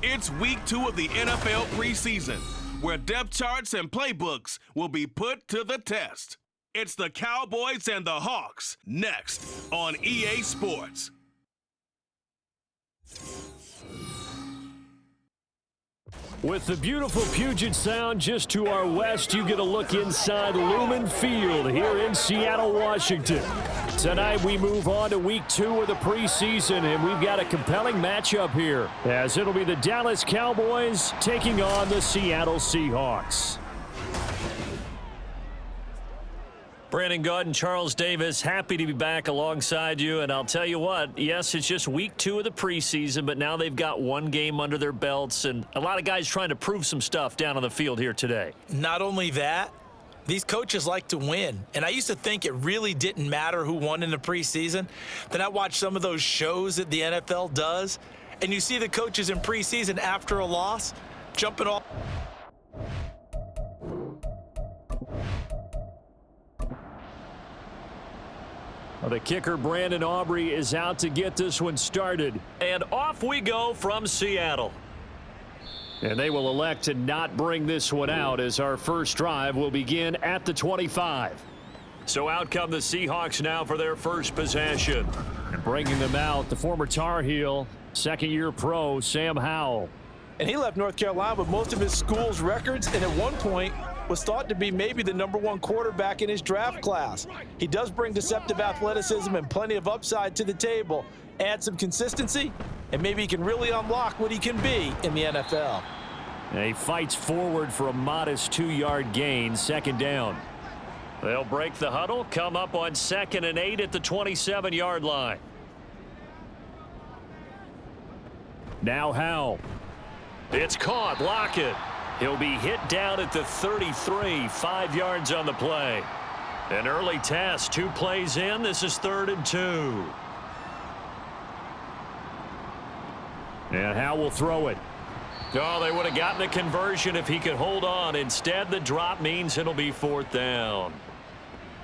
It's week 2 of the NFL preseason, where depth charts and playbooks will be put to the test. It's the Cowboys and the Hawks, next on EA Sports. With the beautiful Puget Sound just to our west, you get a look inside Lumen Field here in Seattle, Washington. Tonight we move on to week 2 of the preseason, and we've got a compelling matchup here, as it'll be the Dallas Cowboys taking on the Seattle Seahawks. Brandon Gaud and Charles Davis, happy to be back alongside you. And I'll tell you what, yes, it's just week 2 of the preseason, but now they've got one game under their belts, and a lot of guys trying to prove some stuff down on the field here today. Not only that, these coaches like to win. And I used to think it really didn't matter who won in the preseason. Then I watched some of those shows that the NFL does, and you see the coaches in preseason after a loss jumping off. Well, the kicker, Brandon Aubrey, is out to get this one started. And off we go from Seattle. And they will elect to not bring this one out, as our first drive will begin at the 25. So out come the Seahawks now for their first possession. And bringing them out, the former Tar Heel, second-year pro, Sam Howell. And he left North Carolina with most of his school's records, and at one point was thought to be maybe the #1 quarterback in his draft class. He does bring deceptive athleticism and plenty of upside to the table. Add some consistency, and maybe he can really unlock what he can be in the NFL. And he fights forward for a modest 2-yard gain, second down. They'll break the huddle, come up on 2nd and 8 at the 27-yard line. Now Howell. It's caught. Lockett. He'll be hit down at the 33, 5 yards on the play. An early test, 2 plays in. This is 3rd and 2. And Howell will throw it. Oh, they would have gotten the conversion if he could hold on. Instead, the drop means it'll be 4th down.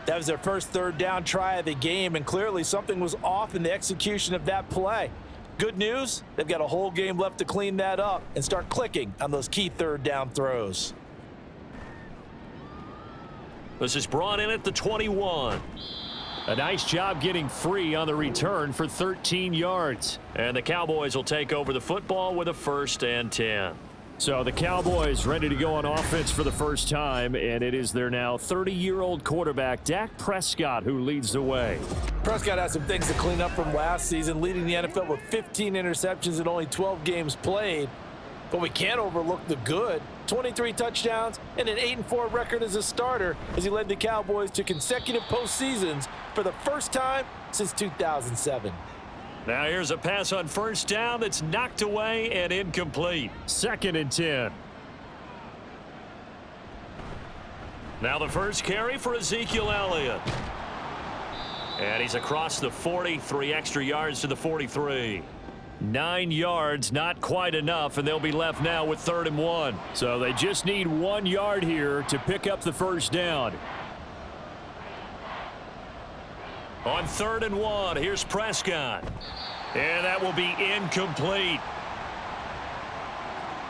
That was their first 3rd down try of the game, and clearly something was off in the execution of that play. Good news, they've got a whole game left to clean that up and start clicking on those key 3rd down throws. This is brought in at the 21. A nice job getting free on the return for 13 yards. And the Cowboys will take over the football with a 1st and 10. So the Cowboys ready to go on offense for the first time, and it is their now 30-year-old quarterback, Dak Prescott, who leads the way. Prescott has some things to clean up from last season, leading the NFL with 15 interceptions and only 12 games played. But we can't overlook the good. 23 touchdowns and an 8-4 record as a starter as he led the Cowboys to consecutive postseasons for the first time since 2007. Now here's a pass on 1st down that's knocked away and incomplete. 2nd and 10. Now the first carry for Ezekiel Elliott. And he's across the 40, 3 extra yards to the 43. 9 yards, not quite enough, and they'll be left now with 3rd and 1. So they just need 1 yard here to pick up the first down. On 3rd and 1, here's Prescott. And that will be incomplete.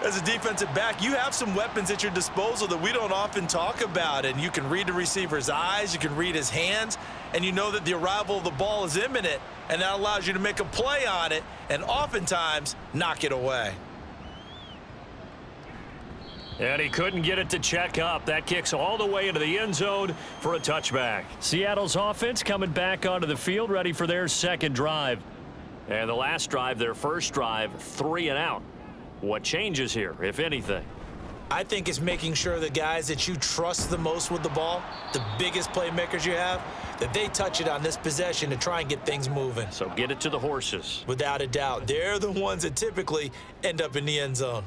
As a defensive back, you have some weapons at your disposal that we don't often talk about, and you can read the receiver's eyes, you can read his hands, and you know that the arrival of the ball is imminent, and that allows you to make a play on it and oftentimes knock it away. And he couldn't get it to check up. That kicks all the way into the end zone for a touchback. Seattle's offense coming back onto the field, ready for their second drive. And the last drive, their first drive, 3 and out. What changes here, if anything? I think it's making sure the guys that you trust the most with the ball, the biggest playmakers you have, that they touch it on this possession to try and get things moving. So get it to the horses. Without a doubt. They're the ones that typically end up in the end zone.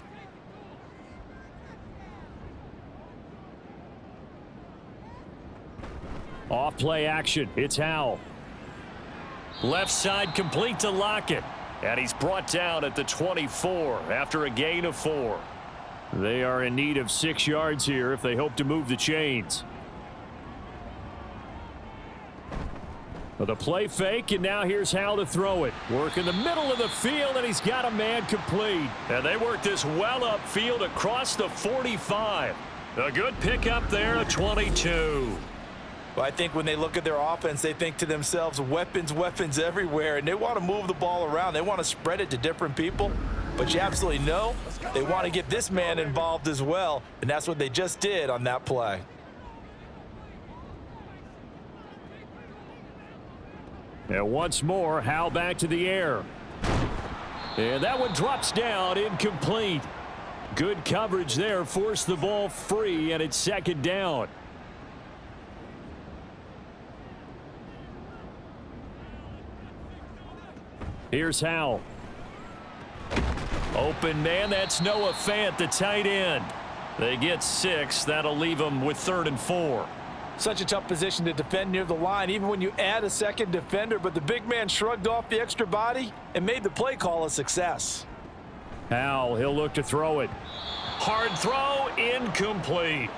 Off play action. It's Howell. Left side complete to Lockett. And he's brought down at the 24 after a gain of 4. They are in need of 6 yards here if they hope to move the chains. Well, the play fake, and now here's Howell to throw it. Work in the middle of the field, and he's got a man complete. And they work this well upfield across the 45. A good pickup there, a 22. Well, I think when they look at their offense, they think to themselves, weapons, weapons everywhere, and they want to move the ball around. They want to spread it to different people. But you absolutely know they want to get this man involved as well, and that's what they just did on that play. And once more, Howell back to the air. And that one drops down, incomplete. Good coverage there, forced the ball free, and it's second down. Here's Howell. Open man, that's Noah Fant, the tight end. They get 6. That'll leave them with 3rd and 4. Such a tough position to defend near the line, even when you add a second defender, but the big man shrugged off the extra body and made the play call a success. Howell, he'll look to throw it. Hard throw, incomplete.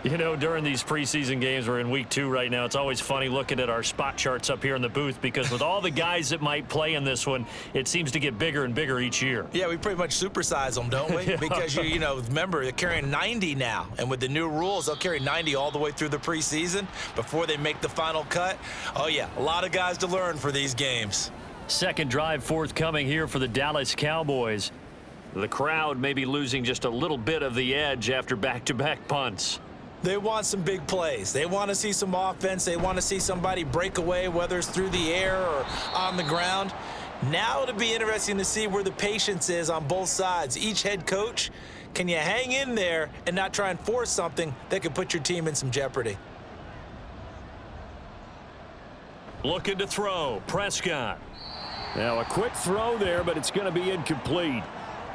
You know, during these preseason games, we're in week 2 right now, it's always funny looking at our spot charts up here in the booth because with all the guys that might play in this one, it seems to get bigger and bigger each year. Yeah, we pretty much supersize them, don't we? Because, you know, remember, they're carrying 90 now. And with the new rules, they'll carry 90 all the way through the preseason before they make the final cut. Oh, yeah, a lot of guys to learn for these games. Second drive forthcoming here for the Dallas Cowboys. The crowd may be losing just a little bit of the edge after back-to-back punts. They want some big plays. They want to see some offense. They want to see somebody break away, whether it's through the air or on the ground. Now it'll be interesting to see where the patience is on both sides. Each head coach, can you hang in there and not try and force something that could put your team in some jeopardy? Looking to throw, Prescott. Now a quick throw there, but it's going to be incomplete.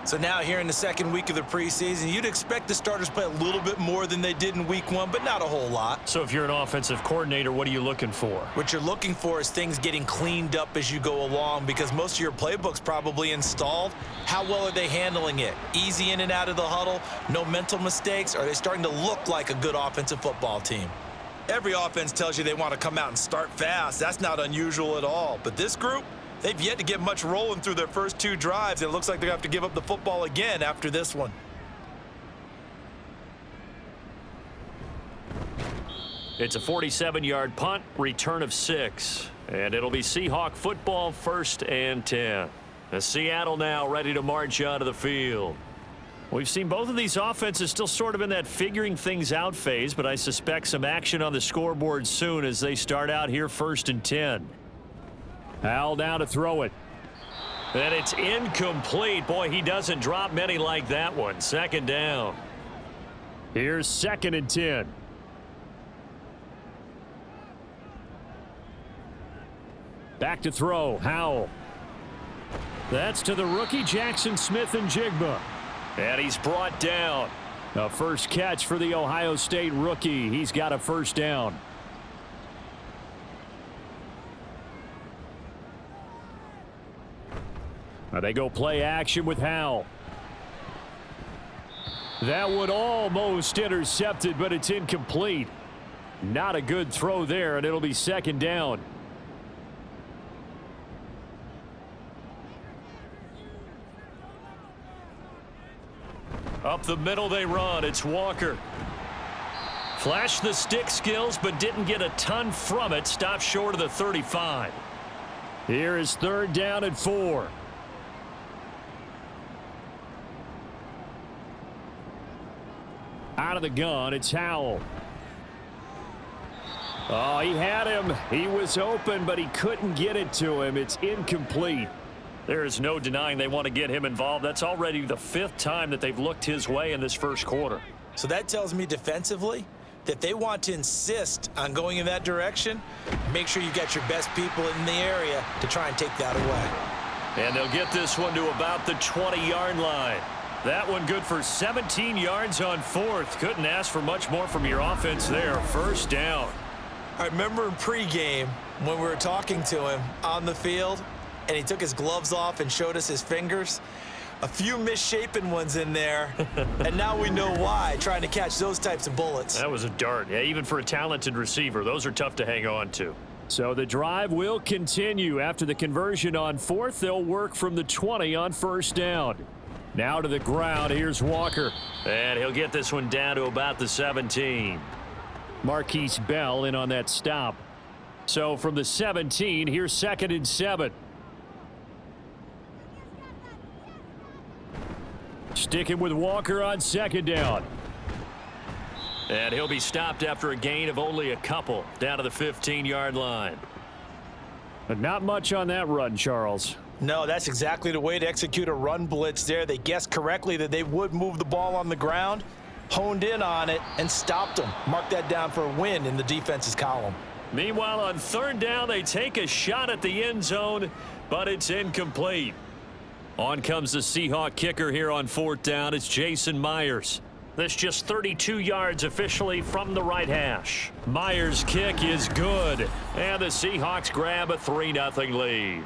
So now here in the second week of the preseason, you'd expect the starters to play a little bit more than they did in week 1, but not a whole lot. So if you're an offensive coordinator, what are you looking for? What you're looking for is things getting cleaned up as you go along because most of your playbook's probably installed. How well are they handling it? Easy in and out of the huddle, no mental mistakes? Are they starting to look like a good offensive football team? Every offense tells you they want to come out and start fast. That's not unusual at all. But this group, they've yet to get much rolling through their first 2 drives. It looks like they're going to have to give up the football again after this one. It's a 47-yard punt, return of 6. And it'll be Seahawk football, 1st and 10. As Seattle now ready to march onto the field. We've seen both of these offenses still sort of in that figuring things out phase, but I suspect some action on the scoreboard soon as they start out here 1st and 10. Howell down to throw it. And it's incomplete. Boy, he doesn't drop many like that one. Second down. Here's 2nd and 10. Back to throw, Howell. That's to the rookie, Jackson Smith-Njigba. And he's brought down. A first catch for the Ohio State rookie. He's got a first down. They go play action with Howell. That one almost intercepted, but it's incomplete. Not a good throw there, and it'll be second down. Up the middle they run. It's Walker. Flashed the stick skills, but didn't get a ton from it. Stopped short of the 35. Here is 3rd down and 4. Out of the gun, it's Howell. Oh, he had him. He was open, but he couldn't get it to him. It's incomplete. There is no denying they want to get him involved. That's already the 5th time that they've looked his way in this first quarter. So that tells me defensively that they want to insist on going in that direction. Make sure you've got your best people in the area to try and take that away. And they'll get this one to about the 20-yard line. That one good for 17 yards on 4th. Couldn't ask for much more from your offense there. First down. I remember in pregame when we were talking to him on the field, and he took his gloves off and showed us his fingers. A few misshapen ones in there, and now we know why, trying to catch those types of bullets. That was a dart. Yeah, even for a talented receiver, those are tough to hang on to. So the drive will continue. After the conversion on fourth, they'll work from the 20 on first down. Now to the ground. Here's Walker. And he'll get this one down to about the 17. Marquise Bell in on that stop. So from the 17, here's 2nd and 7. Sticking with Walker on 2nd down. And he'll be stopped after a gain of only a couple, down to the 15-yard line. But not much on that run, Charles. No, that's exactly the way to execute a run blitz there. They guessed correctly that they would move the ball on the ground, honed in on it, and stopped them. Mark that down for a win in the defense's column. Meanwhile, on 3rd down, they take a shot at the end zone, but it's incomplete. On comes the Seahawk kicker here on 4th down. It's Jason Myers. This just 32 yards officially from the right hash. Myers' kick is good, and the Seahawks grab a 3-0 lead.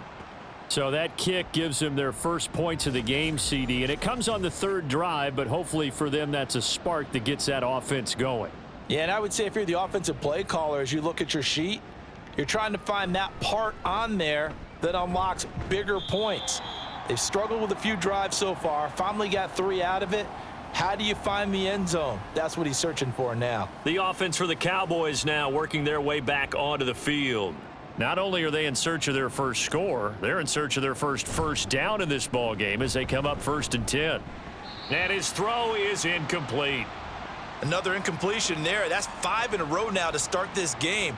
So that kick gives them their first points of the game, CD, and it comes on the 3rd drive, but hopefully for them that's a spark that gets that offense going. Yeah, and I would say if you're the offensive play caller, as you look at your sheet, you're trying to find that part on there that unlocks bigger points. They've struggled with a few drives so far, finally got 3 out of it. How do you find the end zone? That's what he's searching for now. The offense for the Cowboys now working their way back onto the field. Not only are they in search of their first score, they're in search of their first down in this ball game as they come up 1st and 10. And his throw is incomplete. Another incompletion there. That's 5 in a row now to start this game.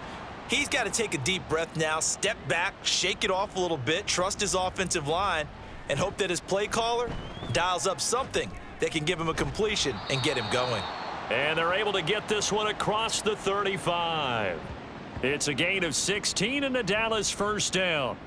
He's got to take a deep breath now, step back, shake it off a little bit, trust his offensive line, and hope that his play caller dials up something that can give him a completion and get him going. And they're able to get this one across the 35. It's a gain of 16 and a Dallas 1st down.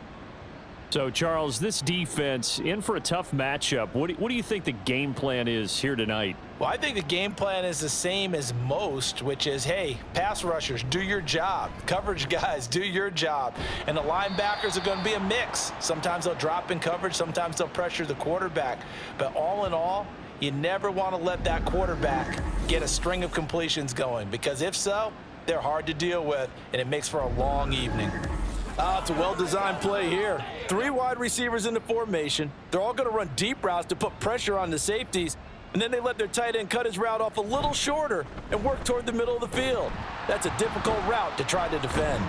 So, Charles, this defense in for a tough matchup. What do you think the game plan is here tonight? Well, I think the game plan is the same as most, which is, hey, pass rushers, do your job. Coverage guys, do your job. And the linebackers are going to be a mix. Sometimes they'll drop in coverage. Sometimes they'll pressure the quarterback. But all in all, you never want to let that quarterback get a string of completions going, because if so, they're hard to deal with, and it makes for a long evening. It's a well-designed play here. 3 wide receivers in the formation. They're all going to run deep routes to put pressure on the safeties, and then they let their tight end cut his route off a little shorter and work toward the middle of the field. That's a difficult route to try to defend.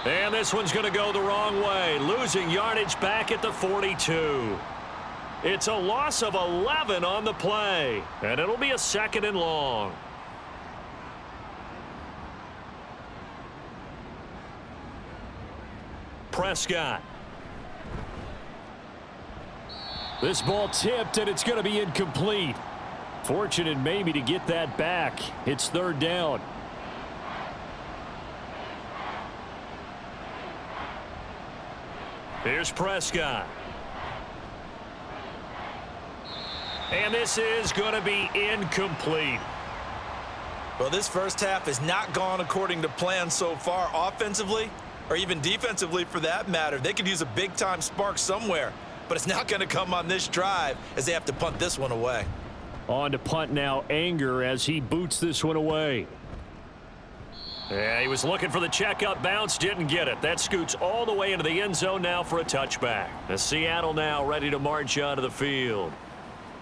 And this one's going to go the wrong way, losing yardage back at the 42. It's a loss of 11 on the play, and it'll be a 2nd and long. Prescott. This ball tipped, and it's going to be incomplete. Fortunate maybe to get that back. It's 3rd down. Here's Prescott. And this is going to be incomplete. Well, this first half has not gone according to plan so far offensively, or even defensively for that matter. They could use a big-time spark somewhere, but it's not going to come on this drive as they have to punt this one away. On to punt now, Anger, as he boots this one away. Yeah, he was looking for the checkup bounce, didn't get it. That scoots all the way into the end zone now for a touchback. The Seattle now ready to march onto the field.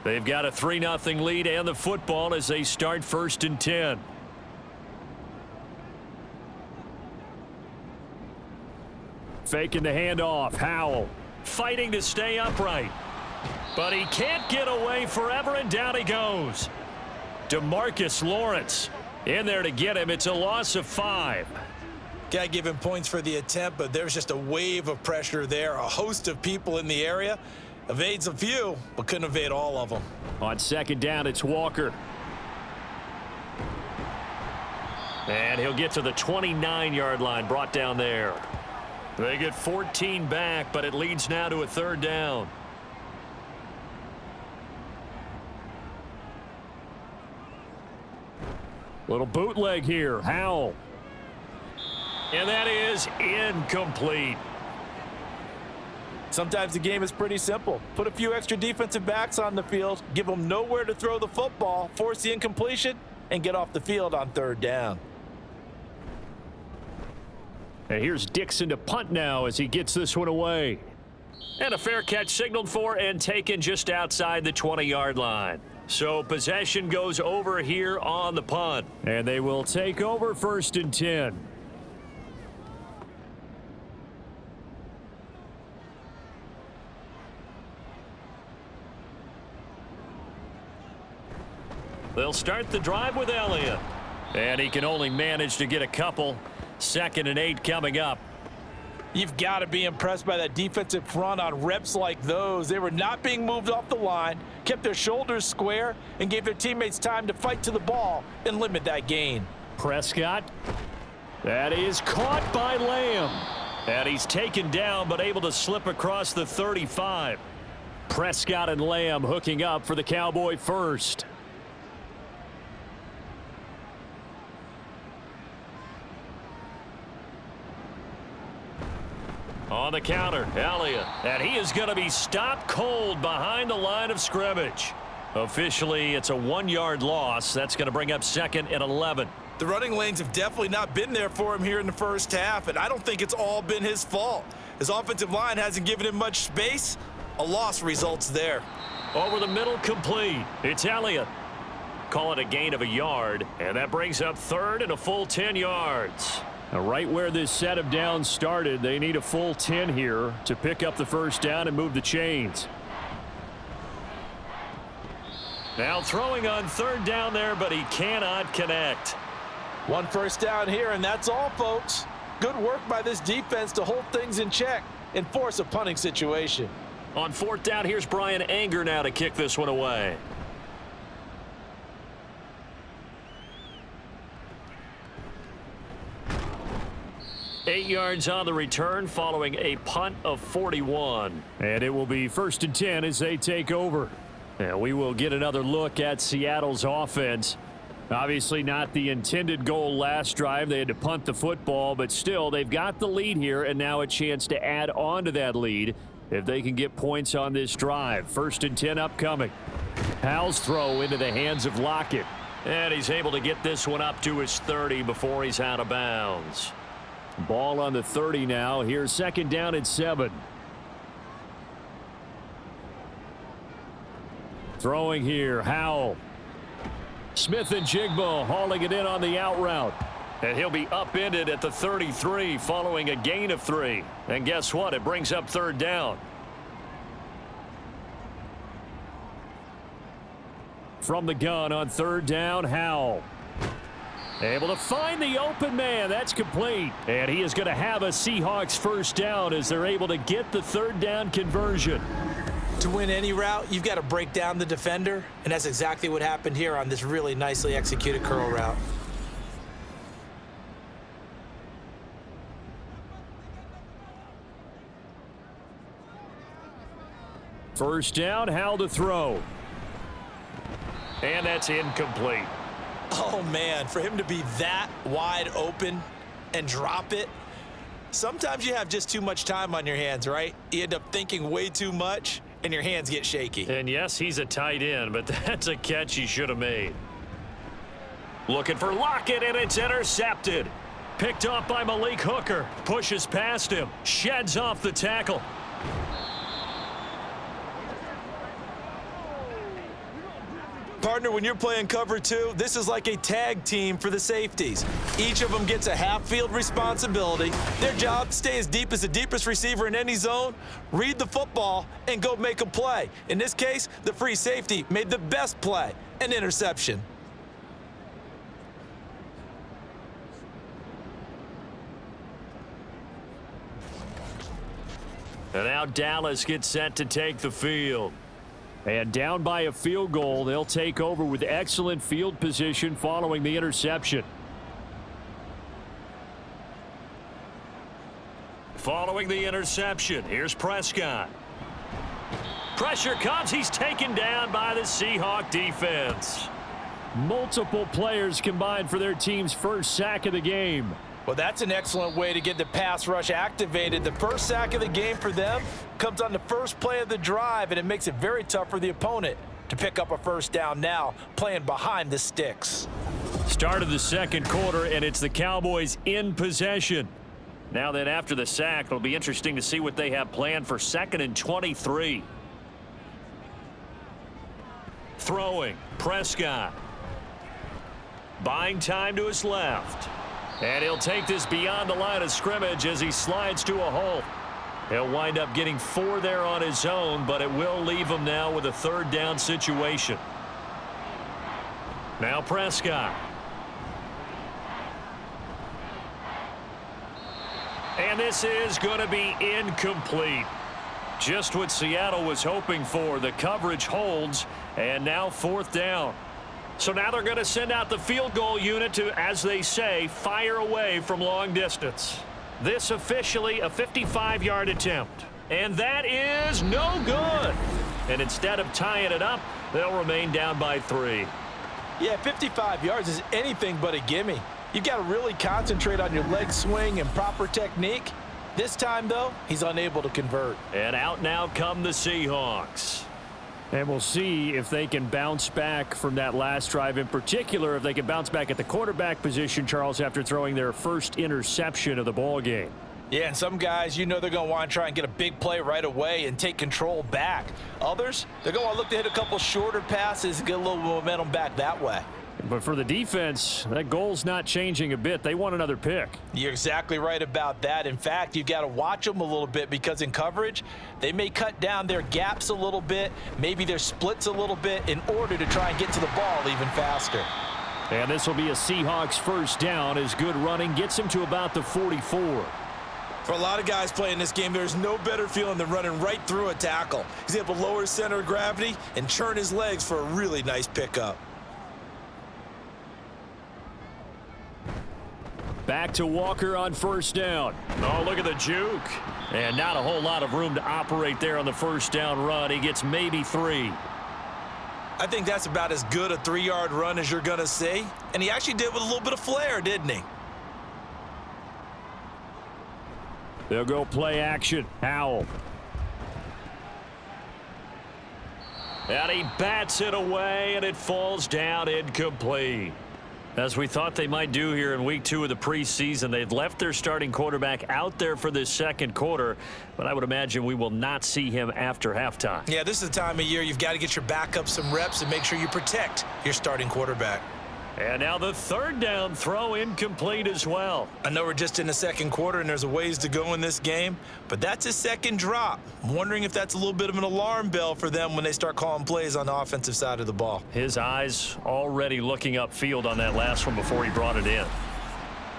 They've got a 3-0 lead and the football as they start 1st and 10. Faking the handoff. Howell Fighting to stay upright. But he can't get away forever, and down he goes. DeMarcus Lawrence in there to get him. It's a loss of 5. Got to give him points for the attempt, but there's just a wave of pressure there. A host of people in the area. Evades a few, but couldn't evade all of them. On 2nd down, it's Walker. And he'll get to the 29-yard line, brought down there. They get 14 back, but it leads now to a 3rd down. Little bootleg here. Howell. And that is incomplete. Sometimes the game is pretty simple. Put a few extra defensive backs on the field, give them nowhere to throw the football, force the incompletion, and get off the field on third down. And here's Dixon to punt now as he gets this one away. And a fair catch signaled for and taken just outside the 20-yard line. So possession goes over here on the punt. And they will take over 1st and 10. They'll start the drive with Elliott. And he can only manage to get a couple. 2nd and 8 coming up. You've got to be impressed by that defensive front on reps like those. They were not being moved off the line, kept their shoulders square, and gave their teammates time to fight to the ball and limit that gain. Prescott. That is caught by Lamb. And he's taken down but able to slip across the 35. Prescott and Lamb hooking up for the Cowboy first. On the counter, Elliott. And he is going to be stopped cold behind the line of scrimmage. Officially, it's a 1-yard loss. That's going to bring up 2nd and 11. The running lanes have definitely not been there for him here in the first half, and I don't think it's all been his fault. His offensive line hasn't given him much space. A loss results there. Over the middle, complete. It's Elliott. Call it a gain of a yard, and that brings up 3rd and a full 10 yards. Now, right where this set of downs started, they need a full 10 here to pick up the first down and move the chains. Now throwing on 3rd down there, but he cannot connect. 1 first down here, and that's all, folks. Good work by this defense to hold things in check and force a punting situation. On 4th down, here's Brian Anger now to kick this one away. Eight yards on the return following a punt of 41. And it will be 1st and 10 as they take over. And we will get another look at Seattle's offense. Obviously not the intended goal last drive. They had to punt the football, but still they've got the lead here and now a chance to add on to that lead if they can get points on this drive. 1st and 10 upcoming. Howell's throw into the hands of Lockett. And he's able to get this one up to his 30 before he's out of bounds. Ball on the 30 now. Here's 2nd down and 7. Throwing here, Howell. Smith and Jigbo hauling it in on the out route. And he'll be upended at the 33 following a gain of 3. And guess what? It brings up 3rd down. From the gun on 3rd down, Howell. Able to find the open man. That's complete. And he is going to have a Seahawks first down as they're able to get the 3rd down conversion. To win any route, you've got to break down the defender, and that's exactly what happened here on this really nicely executed curl route. First down, Howell to throw. And that's incomplete. Oh, man, for him to be that wide open and drop it, sometimes you have just too much time on your hands, right? You end up thinking way too much, and your hands get shaky. And yes, he's a tight end, but that's a catch he should have made. Looking for Lockett, and it's intercepted. Picked off by Malik Hooker. Pushes past him. Sheds off the tackle. Partner, when you're playing cover 2, this is like a tag team for the safeties. Each of them gets a half-field responsibility. Their job, stay as deep as the deepest receiver in any zone, read the football, and go make a play. In this case, the free safety made the best play, an interception. And now Dallas gets set to take the field. And down by a field goal, they'll take over with excellent field position following the interception. Following the interception, here's Prescott. Pressure comes. He's taken down by the Seahawk defense. Multiple players combined for their team's first sack of the game. Well, that's an excellent way to get the pass rush activated. The first sack of the game for them comes on the first play of the drive, and it makes it very tough for the opponent to pick up a first down now, playing behind the sticks. Start of the second quarter, and it's the Cowboys in possession. Now then, after the sack, it'll be interesting to see what they have planned for 2nd and 23. Throwing, Prescott. Buying time to his left. And he'll take this beyond the line of scrimmage as he slides to a hole. He'll wind up getting 4 there on his own, but it will leave him now with a 3rd down situation. Now Prescott. And this is going to be incomplete. Just what Seattle was hoping for. The coverage holds, and now 4th down. So now they're going to send out the field goal unit to, as they say, fire away from long distance. This officially a 55-yard attempt. And that is no good. And instead of tying it up, they'll remain down by 3. Yeah, 55 yards is anything but a gimme. You've got to really concentrate on your leg swing and proper technique. This time, though, he's unable to convert. And out now come the Seahawks. And we'll see if they can bounce back from that last drive, in particular, if they can bounce back at the quarterback position, Charles, after throwing their first interception of the ball game. Yeah, and some guys, you know they're going to want to try and get a big play right away and take control back. Others, they're going to look to hit a couple shorter passes and get a little momentum back that way. But for the defense, that goal's not changing a bit. They want another pick. You're exactly right about that. In fact, you've got to watch them a little bit because in coverage, they may cut down their gaps a little bit, maybe their splits a little bit in order to try and get to the ball even faster. And this will be a Seahawks first down as good running gets him to about the 44. For a lot of guys playing this game, there's no better feeling than running right through a tackle. He's able to lower his center of gravity and churn his legs for a really nice pickup. Back to Walker on first down. Oh, look at the juke. And not a whole lot of room to operate there on the first down run. He gets maybe 3. I think that's about as good a 3-yard run as you're going to see. And he actually did with a little bit of flair, didn't he? They'll go play action. Howell. And he bats it away, and it falls down incomplete. As we thought they might do here in week 2 of the preseason, they've left their starting quarterback out there for this second quarter, but I would imagine we will not see him after halftime. Yeah, this is the time of year you've got to get your backup some reps and make sure you protect your starting quarterback. And now the 3rd down throw incomplete as well. I know we're just in the second quarter and there's a ways to go in this game, but that's his second drop. I'm wondering if that's a little bit of an alarm bell for them when they start calling plays on the offensive side of the ball. His eyes already looking upfield on that last one before he brought it in.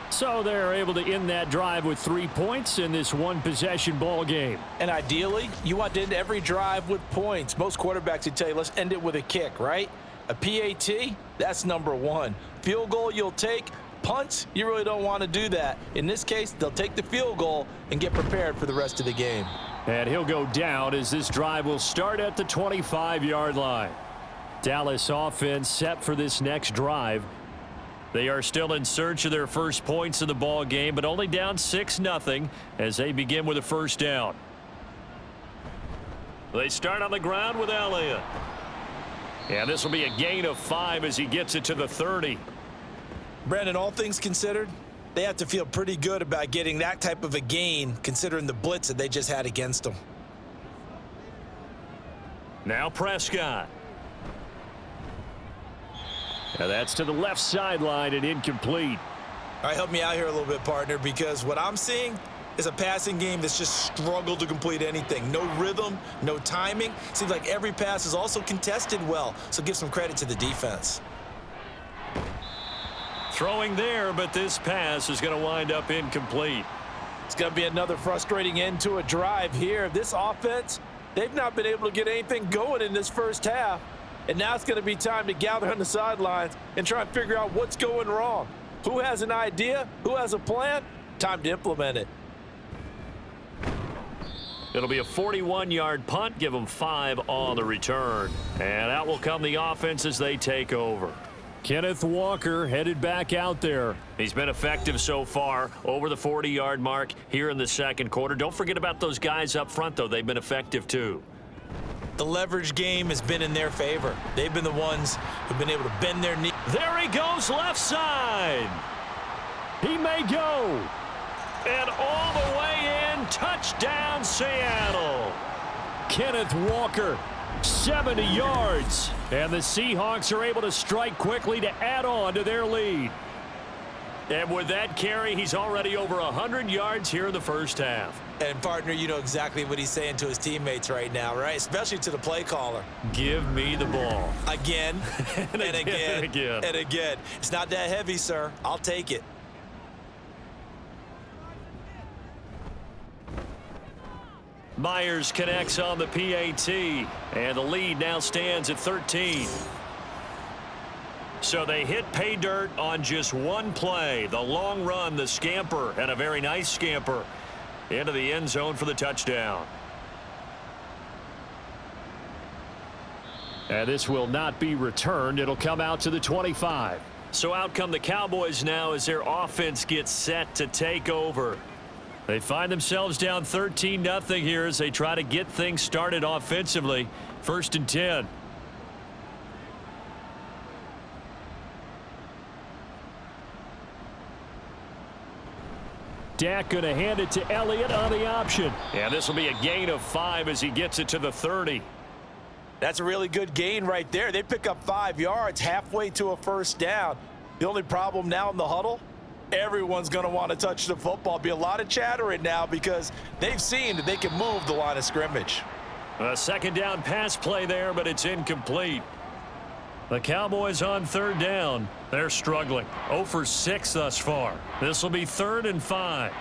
So they're able to end that drive with 3 points in this one-possession ball game. And ideally, you want to end every drive with points. Most quarterbacks would tell you, let's end it with a kick, right? A PAT, that's number 1. Field goal you'll take. Punts, you really don't want to do that. In this case, they'll take the field goal and get prepared for the rest of the game. And he'll go down as this drive will start at the 25-yard line. Dallas offense set for this next drive. They are still in search of their first points of the ball game, but only down 6-0 as they begin with a first down. They start on the ground with Elliott. Yeah, this will be a gain of 5 as he gets it to the 30. Brandon, all things considered, they have to feel pretty good about getting that type of a gain considering the blitz that they just had against them. Now Prescott. Now that's to the left sideline and incomplete. All right, help me out here a little bit, partner, because what I'm seeing is a passing game that's just struggled to complete anything. No rhythm, no timing. Seems like every pass is also contested well, so give some credit to the defense. Throwing there, but this pass is going to wind up incomplete. It's going to be another frustrating end to a drive here. This offense, they've not been able to get anything going in this first half. And now it's going to be time to gather on the sidelines and try and figure out what's going wrong. Who has an idea? Who has a plan? Time to implement it. It'll be a 41-yard punt, give them 5 on the return. And out will come the offense as they take over. Kenneth Walker headed back out there. He's been effective so far, over the 40-yard mark here in the second quarter. Don't forget about those guys up front, though. They've been effective, too. The leverage game has been in their favor. They've been the ones who've been able to bend their knee. There he goes, left side. He may go. And all the way in, touchdown, Seattle. Kenneth Walker, 70 yards. And the Seahawks are able to strike quickly to add on to their lead. And with that carry, he's already over 100 yards here in the first half. And, partner, you know exactly what he's saying to his teammates right now, right? Especially to the play caller. Give me the ball. Again, and again, and again. and again. It's not that heavy, sir. I'll take it. Myers connects on the PAT, and the lead now stands at 13. So they hit pay dirt on just one play. The long run, the scamper, and a very nice scamper into the end zone for the touchdown. And this will not be returned. It'll come out to the 25. So out come the Cowboys now as their offense gets set to take over. They find themselves down 13-0 here as they try to get things started offensively. 1st and 10. Dak going to hand it to Elliott on the option. And this will be a gain of 5 as he gets it to the 30. That's a really good gain right there. They pick up 5 yards halfway to a first down. The only problem now in the huddle, everyone's going to want to touch the football. Be a lot of chattering now because they've seen that they can move the line of scrimmage. A second down pass play there, but it's incomplete. The Cowboys on 3rd down. They're struggling. 0 for 6 thus far. This will be 3rd and 5.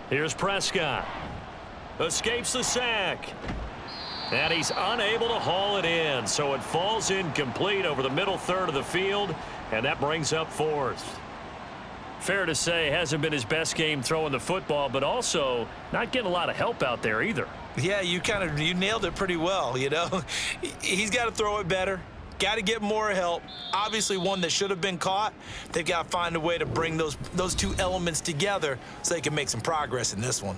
Here's Prescott. Escapes the sack. And he's unable to haul it in. So it falls incomplete over the middle third of the field. And that brings up 4th. Fair to say, hasn't been his best game throwing the football, but also not getting a lot of help out there either. Yeah, you nailed it pretty well, you know. He's got to throw it better. Got to get more help. Obviously one that should have been caught. They've got to find a way to bring those two elements together so they can make some progress in this one.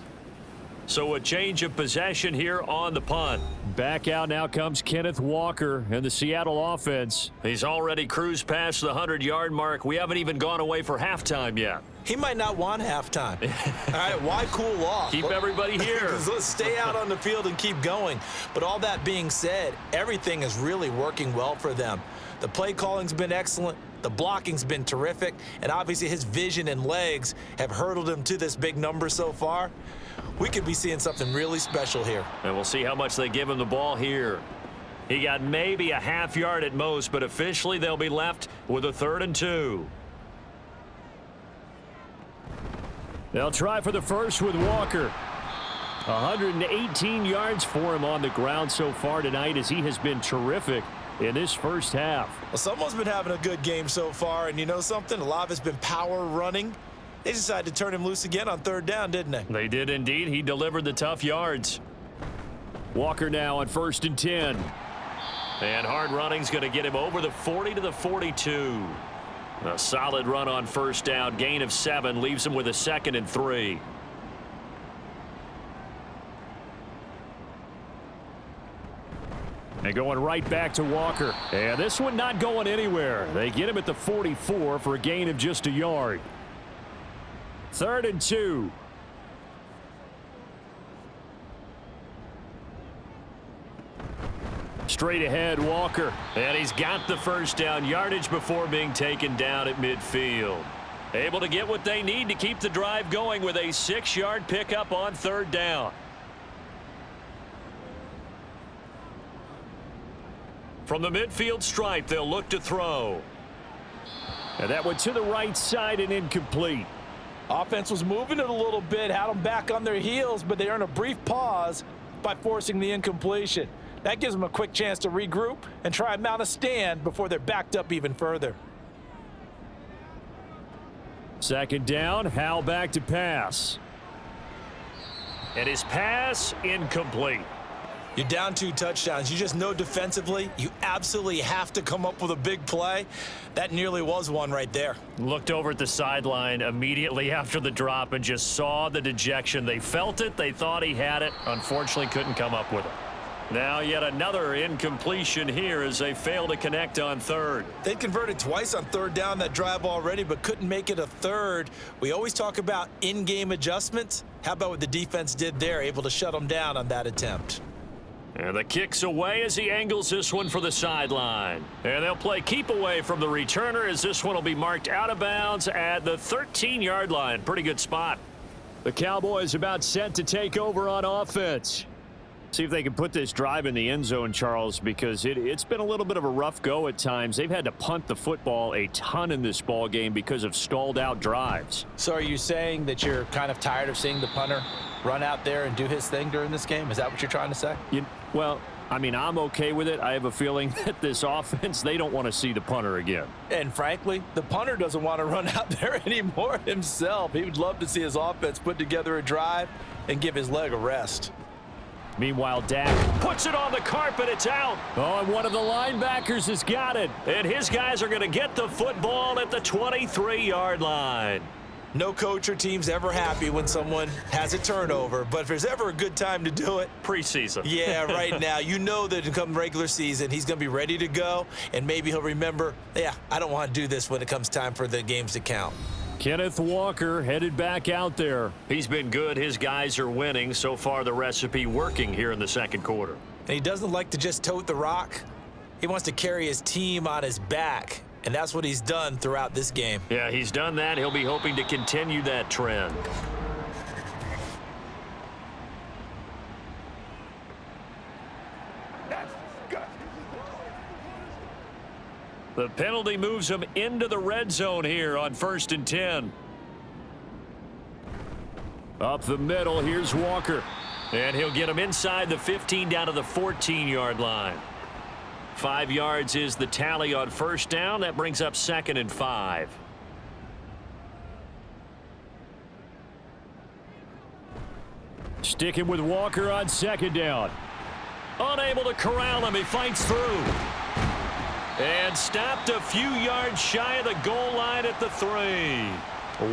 So a change of possession here on the punt. Back out now comes Kenneth Walker and the Seattle offense. He's already cruised past the 100-yard mark. We haven't even gone away for halftime yet. He might not want halftime. All right, why cool off? Keep everybody here. Let's stay out on the field and keep going. But all that being said, everything is really working well for them. The play calling's been excellent. The blocking's been terrific. And obviously his vision and legs have hurdled him to this big number so far. We could be seeing something really special here. And we'll see how much they give him the ball here. He got maybe a half yard at most, but officially they'll be left with a 3rd and 2. They'll try for the first with Walker. 118 yards for him on the ground so far tonight as he has been terrific in this first half. Well, someone's been having a good game so far, and you know something? A lot of it's been power running. They decided to turn him loose again on 3rd down, didn't they? They did indeed. He delivered the tough yards. Walker now on 1st and 10. And hard running's going to get him over the 40 to the 42. A solid run on 1st down. Gain of 7 leaves him with a 2nd and 3. And going right back to Walker. And this one not going anywhere. They get him at the 44 for a gain of just a yard. 3rd and 2. Straight ahead, Walker. And he's got the first down yardage before being taken down at midfield. Able to get what they need to keep the drive going with a 6-yard pickup on 3rd down. From the midfield stripe, they'll look to throw. And that went to the right side and incomplete. Offense was moving it a little bit, had them back on their heels, but they earned a brief pause by forcing the incompletion. That gives them a quick chance to regroup and try and mount a stand before they're backed up even further. 2nd down, Howell back to pass. And his pass incomplete. You're down 2 touchdowns. You just know defensively you absolutely have to come up with a big play. That nearly was one right there. Looked over at the sideline immediately after the drop and just saw the dejection. They felt it. They thought he had it. Unfortunately, couldn't come up with it. Now yet another incompletion here as they fail to connect on third. They converted twice on third down that drive already, but couldn't make it a third. We always talk about in-game adjustments. How about what the defense did there, able to shut them down on that attempt? And the kick's away as he angles this one for the sideline. And they'll play keep away from the returner as this one will be marked out of bounds at the 13-yard line. Pretty good spot. The Cowboys about set to take over on offense. See if they can put this drive in the end zone, Charles, because it's been a little bit of a rough go at times. They've had to punt the football a ton in this ball game because of stalled out drives. So are you saying that you're kind of tired of seeing the punter run out there and do his thing during this game? Is that what you're trying to say? Well, I mean, I'm okay with it. I have a feeling that this offense, they don't want to see the punter again. And frankly, the punter doesn't want to run out there anymore himself. He would love to see his offense put together a drive and give his leg a rest. Meanwhile, Dak Puts it on the carpet. It's out. Oh, and one of the linebackers has got it. And his guys are going to get the football at the 23-yard line. No coach or team's ever happy when someone has a turnover, but if there's ever a good time to do it, Preseason. yeah, right now. You know that come regular season, he's going to be ready to go, and maybe he'll remember, yeah, I don't want to do this when it comes time for the games to count. Kenneth Walker headed back out there. He's been good. His guys are winning. So far, the recipe working here in the second quarter. And he doesn't like to just tote the rock. He wants to carry his team on his back, and that's what he's done throughout this game. Yeah, he's done that. He'll be hoping to continue that trend. The penalty moves him into the red zone here on 1st and 10. Up the middle, here's Walker. And he'll get him inside the 15 down to the 14-yard line. 5 yards is the tally on first down. That brings up 2nd and 5. Sticking with Walker on 2nd down. Unable to corral him. He fights through. And stopped a few yards shy of the goal line at the 3.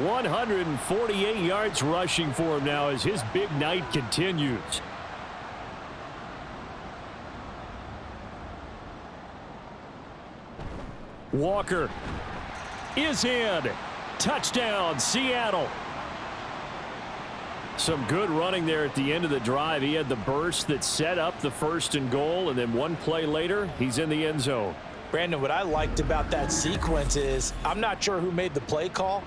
148 yards rushing for him now as his big night continues. Walker is in. Touchdown, Seattle. Some good running there at the end of the drive. He had the burst that set up the 1st and goal, and then one play later, he's in the end zone. Brandon, what I liked about that sequence is I'm not sure who made the play call,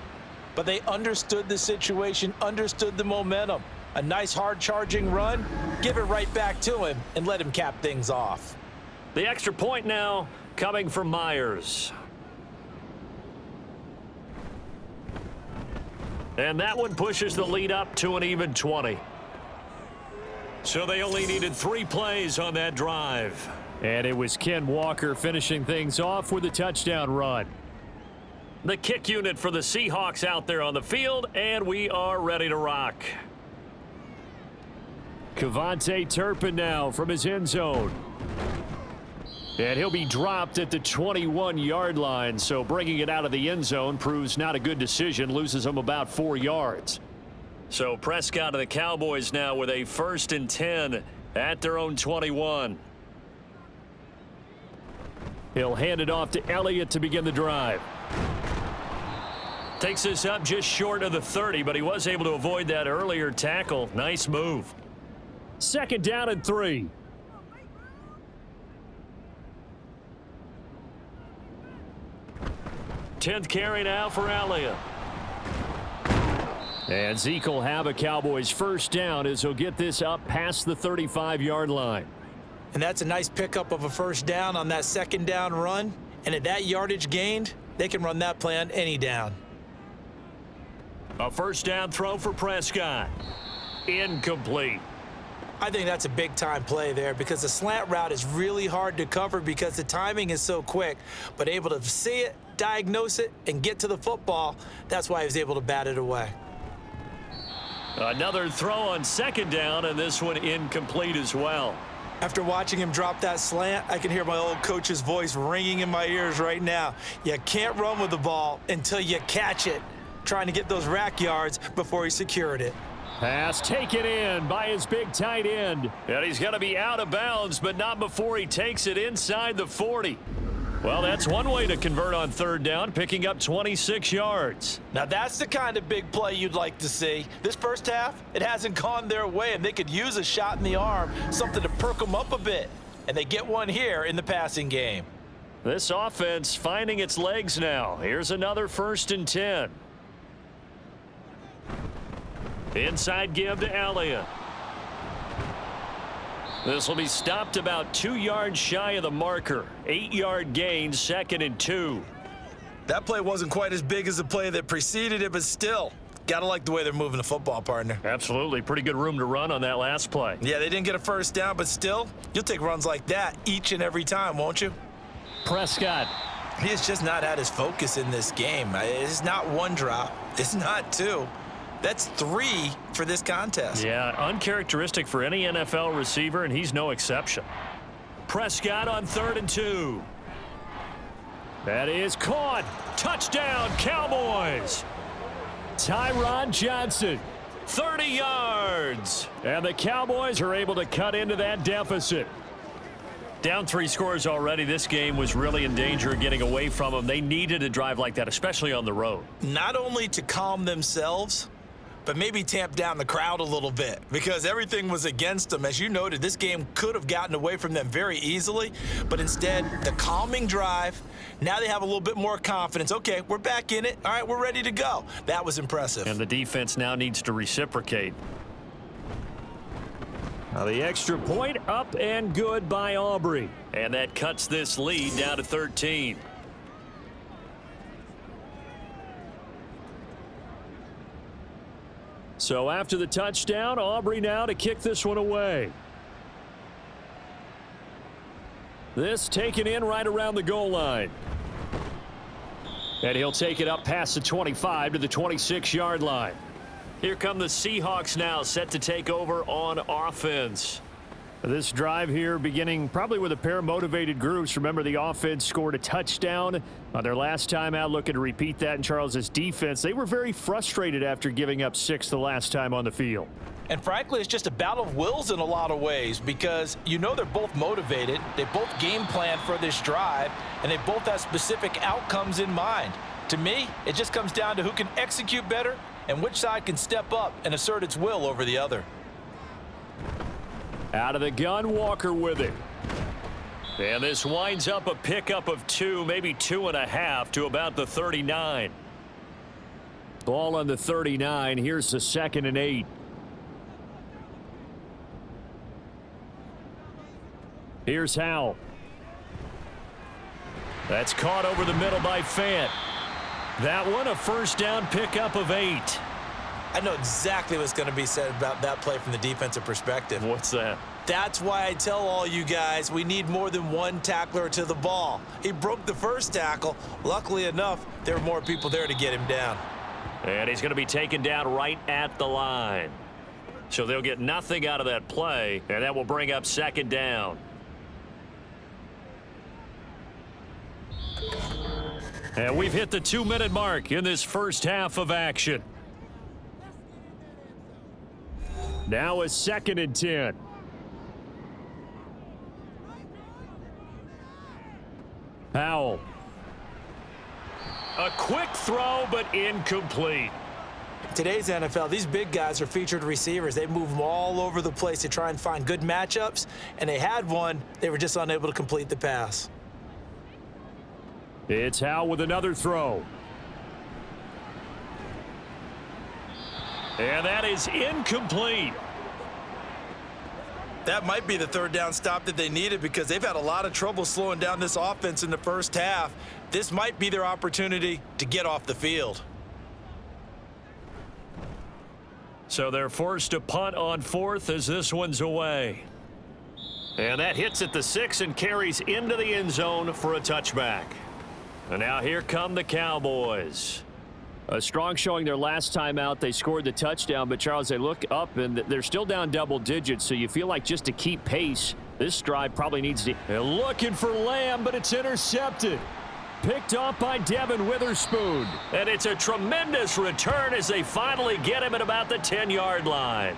but they understood the situation, understood the momentum. A nice hard-charging run, give it right back to him, and let him cap things off. The extra point now coming from Myers. And that one pushes the lead up to an even 20. So they only needed 3 plays on that drive. And it was Ken Walker finishing things off with a touchdown run. The kick unit for the Seahawks out there on the field, and we are ready to rock. Kevontae Turpin now from his end zone. And he'll be dropped at the 21-yard line, so bringing it out of the end zone proves not a good decision, loses him about 4 yards. So Prescott of the Cowboys now with a 1st and 10 at their own 21. He'll hand it off to Elliott to begin the drive. Takes this up just short of the 30, but he was able to avoid that earlier tackle. Nice move. 2nd down and 3. Tenth carry now for Elliott. And Zeke will have a Cowboys 1st down as he'll get this up past the 35-yard line. And that's a nice pickup of a 1st down on that 2nd down run. And at that yardage gained, they can run that play on any down. A 1st down throw for Prescott. Incomplete. I think that's a big-time play there because the slant route is really hard to cover because the timing is so quick. But able to see it, diagnose it, and get to the football, that's why he was able to bat it away. Another throw on 2nd down, and this one incomplete as well. After watching him drop that slant, I can hear my old coach's voice ringing in my ears right now. You can't run with the ball until you catch it. Trying to get those rack yards before he secured it. Pass taken in by his big tight end. And he's going to be out of bounds, but not before he takes it inside the 40. Well, that's one way to convert on third down, picking up 26 yards. Now, that's the kind of big play you'd like to see. This first half, it hasn't gone their way, and they could use a shot in the arm, something to perk them up a bit. And they get one here in the passing game. This offense finding its legs now. Here's another 1st and 10. Inside give to Elliott. This will be stopped about 2 yards shy of the marker. 8-yard gain, 2nd and 2. That play wasn't quite as big as the play that preceded it, but still, gotta like the way they're moving the football, partner. Absolutely. Pretty good room to run on that last play. Yeah, they didn't get a first down, but still, you'll take runs like that each and every time, won't you? Prescott. He has just not had his focus in this game. It's not one drop. It's not two. That's 3 for this contest. Yeah, uncharacteristic for any NFL receiver, and he's no exception. Prescott on 3rd and 2. That is caught. Touchdown, Cowboys. Tyron Johnson. 30 yards. And the Cowboys are able to cut into that deficit. Down 3 scores already. This game was really in danger of getting away from them. They needed a drive like that, especially on the road. Not only to calm themselves, but maybe tamp down the crowd a little bit because everything was against them. As you noted, this game could have gotten away from them very easily, but instead, the calming drive, now they have a little bit more confidence. Okay, we're back in it. All right, we're ready to go. That was impressive. And the defense now needs to reciprocate. Now the extra point up and good by Aubrey. And that cuts this lead down to 13. So after the touchdown, Aubrey now to kick this one away. This taken in right around the goal line. And he'll take it up past the 25 to the 26-yard line. Here come the Seahawks now, set to take over on offense. This drive here beginning probably with a pair of motivated groups. Remember, the offense scored a touchdown on their last time out, looking to repeat that in Charles's defense. They were very frustrated after giving up 6 the last time on the field. And frankly, it's just a battle of wills in a lot of ways because you know they're both motivated. They both game plan for this drive, and they both have specific outcomes in mind. To me, it just comes down to who can execute better and which side can step up and assert its will over the other. Out of the gun, Walker with it. And this winds up a pickup of 2, maybe 2.5 to about the 39. Ball on the 39. Here's the 2nd and 8. Here's Howell. That's caught over the middle by Fant. That one a 1st down pickup of 8. I know exactly what's going to be said about that play from the defensive perspective. What's that? That's why I tell all you guys we need more than one tackler to the ball. He broke the first tackle. Luckily enough, there were more people there to get him down. And he's going to be taken down right at the line. So they'll get nothing out of that play, and that will bring up 2nd down. And we've hit the 2-minute mark in this first half of action. Now a 2nd and 10. Howell. A quick throw, but incomplete. Today's NFL, these big guys are featured receivers. They move them all over the place to try and find good matchups, and they had one. They were just unable to complete the pass. It's Howell with another throw. And that is incomplete. That might be the 3rd down stop that they needed because they've had a lot of trouble slowing down this offense in the first half. This might be their opportunity to get off the field. So they're forced to punt on 4th as this one's away. And that hits at the 6 and carries into the end zone for a touchback. And now here come the Cowboys. A strong showing their last time out. They scored the touchdown, but Charles, they look up and they're still down double digits, so you feel like just to keep pace, this drive probably needs to... They're looking for Lamb, but it's intercepted. Picked off by Devin Witherspoon. And it's a tremendous return as they finally get him at about the 10-yard line.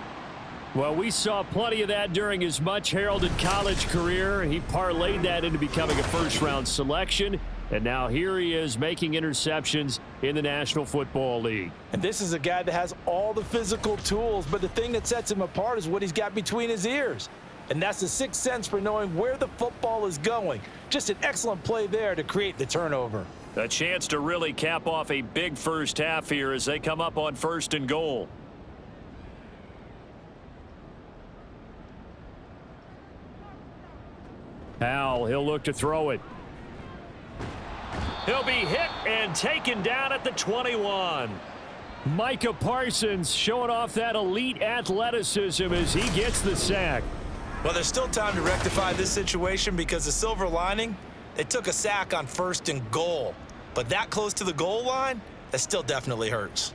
Well, we saw plenty of that during his much-heralded college career. He parlayed that into becoming a first-round selection. And now here he is making interceptions in the National Football League. And this is a guy that has all the physical tools, but the thing that sets him apart is what he's got between his ears. And that's the sixth sense for knowing where the football is going. Just an excellent play there to create the turnover. A chance to really cap off a big first half here as they come up on 1st and goal. Howell, he'll look to throw it. He'll be hit and taken down at the 21. Micah Parsons showing off that elite athleticism as he gets the sack. Well, there's still time to rectify this situation because the silver lining, they took a sack on 1st and goal. But that close to the goal line, that still definitely hurts.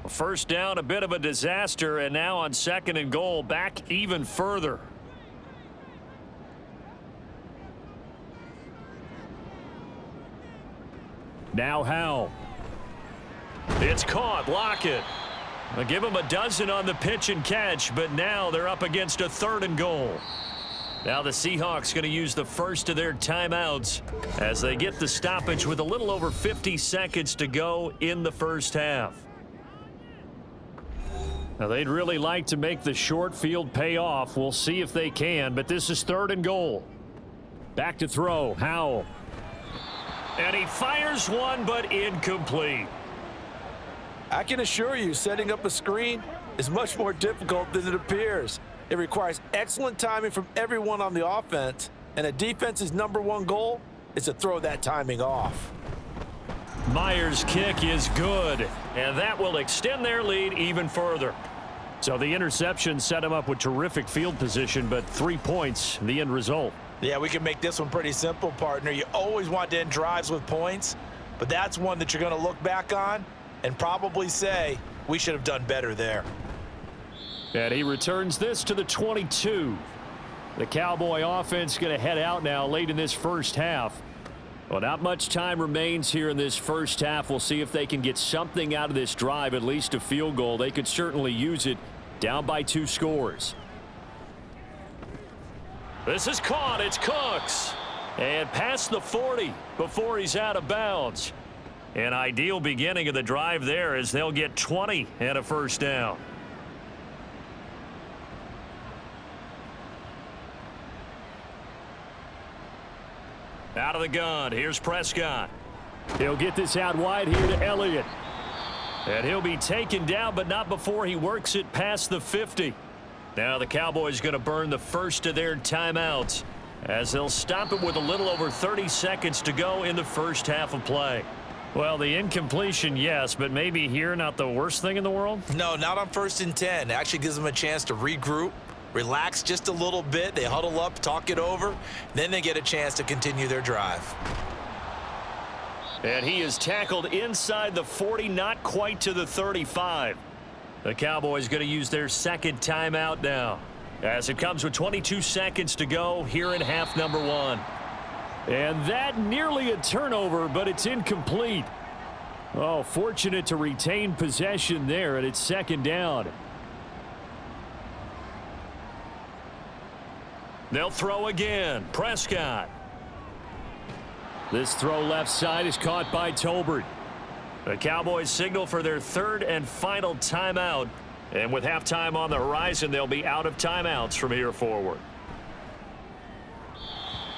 First down, a bit of a disaster, and now on 2nd and goal, back even further. Now Howell. It's caught. Lockett. They'll give him a dozen on the pitch and catch, but now they're up against a 3rd and goal. Now the Seahawks going to use the first of their timeouts as they get the stoppage with a little over 50 seconds to go in the first half. Now they'd really like to make the short field pay off. We'll see if they can, but this is 3rd and goal. Back to throw. Howell. And he fires one, but incomplete. I can assure you, setting up a screen is much more difficult than it appears. It requires excellent timing from everyone on the offense, and a defense's #1 goal is to throw that timing off. Myers' kick is good, and that will extend their lead even further. So the interception set him up with terrific field position, but 3 points, the end result. Yeah, we can make this one pretty simple, partner. You always want to end drives with points, but that's one that you're going to look back on and probably say, we should have done better there. And he returns this to the 22. The Cowboy offense going to head out now late in this first half. Well, not much time remains here in this first half. We'll see if they can get something out of this drive, at least a field goal. They could certainly use it, down by 2 scores. This is caught. It's Cooks. And past the 40 before he's out of bounds. An ideal beginning of the drive there as they'll get 20 and a first down. Out of the gun. Here's Prescott. He'll get this out wide here to Elliott. And he'll be taken down, but not before he works it past the 50. Now the Cowboys going to burn the first of their timeouts as they'll stop it with a little over 30 seconds to go in the first half of play. Well, the incompletion, yes, but maybe here not the worst thing in the world? No, not on 1st and 10. It actually gives them a chance to regroup, relax just a little bit. They huddle up, talk it over, then they get a chance to continue their drive. And he is tackled inside the 40, not quite to the 35. The Cowboys going to use their second timeout now as it comes with 22 seconds to go here in half number 1. And that nearly a turnover, but it's incomplete. Oh, fortunate to retain possession there, and it's 2nd down. They'll throw again. Prescott. This throw left side is caught by Tolbert. The Cowboys signal for their 3rd and final timeout. And with halftime on the horizon, they'll be out of timeouts from here forward.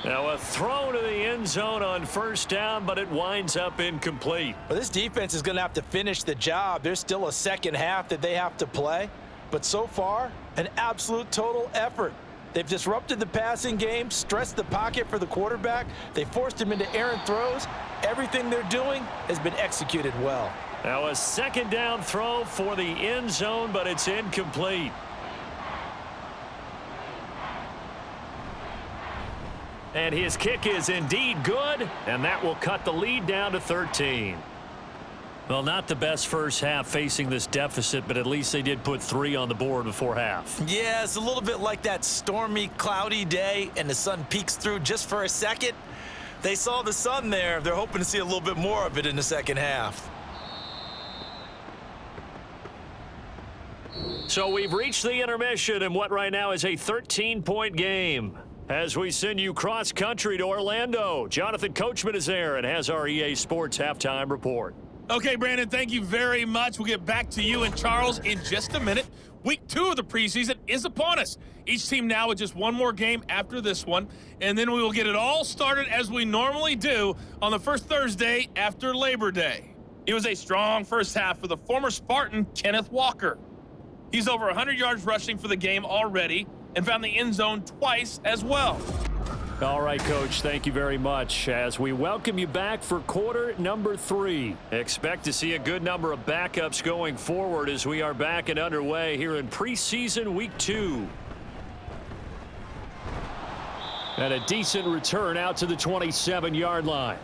Now a throw to the end zone on 1st down, but it winds up incomplete. Well, this defense is going to have to finish the job. There's still a second half that they have to play. But so far, an absolute total effort. They've disrupted the passing game, stressed the pocket for the quarterback. They forced him into errant throws. Everything they're doing has been executed well. Now a 2nd down throw for the end zone, but it's incomplete. And his kick is indeed good, and that will cut the lead down to 13. Well, not the best first half facing this deficit, but at least they did put 3 on the board before half. Yeah, it's a little bit like that stormy, cloudy day, and the sun peeks through just for a second. They saw the sun there. They're hoping to see a little bit more of it in the second half. So we've reached the intermission in what right now is a 13-point game. As we send you cross-country to Orlando, Jonathan Coachman is there and has our EA Sports halftime report. Okay, Brandon, thank you very much. We'll get back to you and Charles in just a minute. Week 2 of the preseason is upon us. Each team now with just one more game after this one, and then we will get it all started as we normally do on the first Thursday after Labor Day. It was a strong first half for the former Spartan, Kenneth Walker. He's over 100 yards rushing for the game already and found the end zone twice as well. All right, Coach, thank you very much. As we welcome you back for quarter number 3. Expect to see a good number of backups going forward as we are back and underway here in preseason week 2. And a decent return out to the 27-yard line.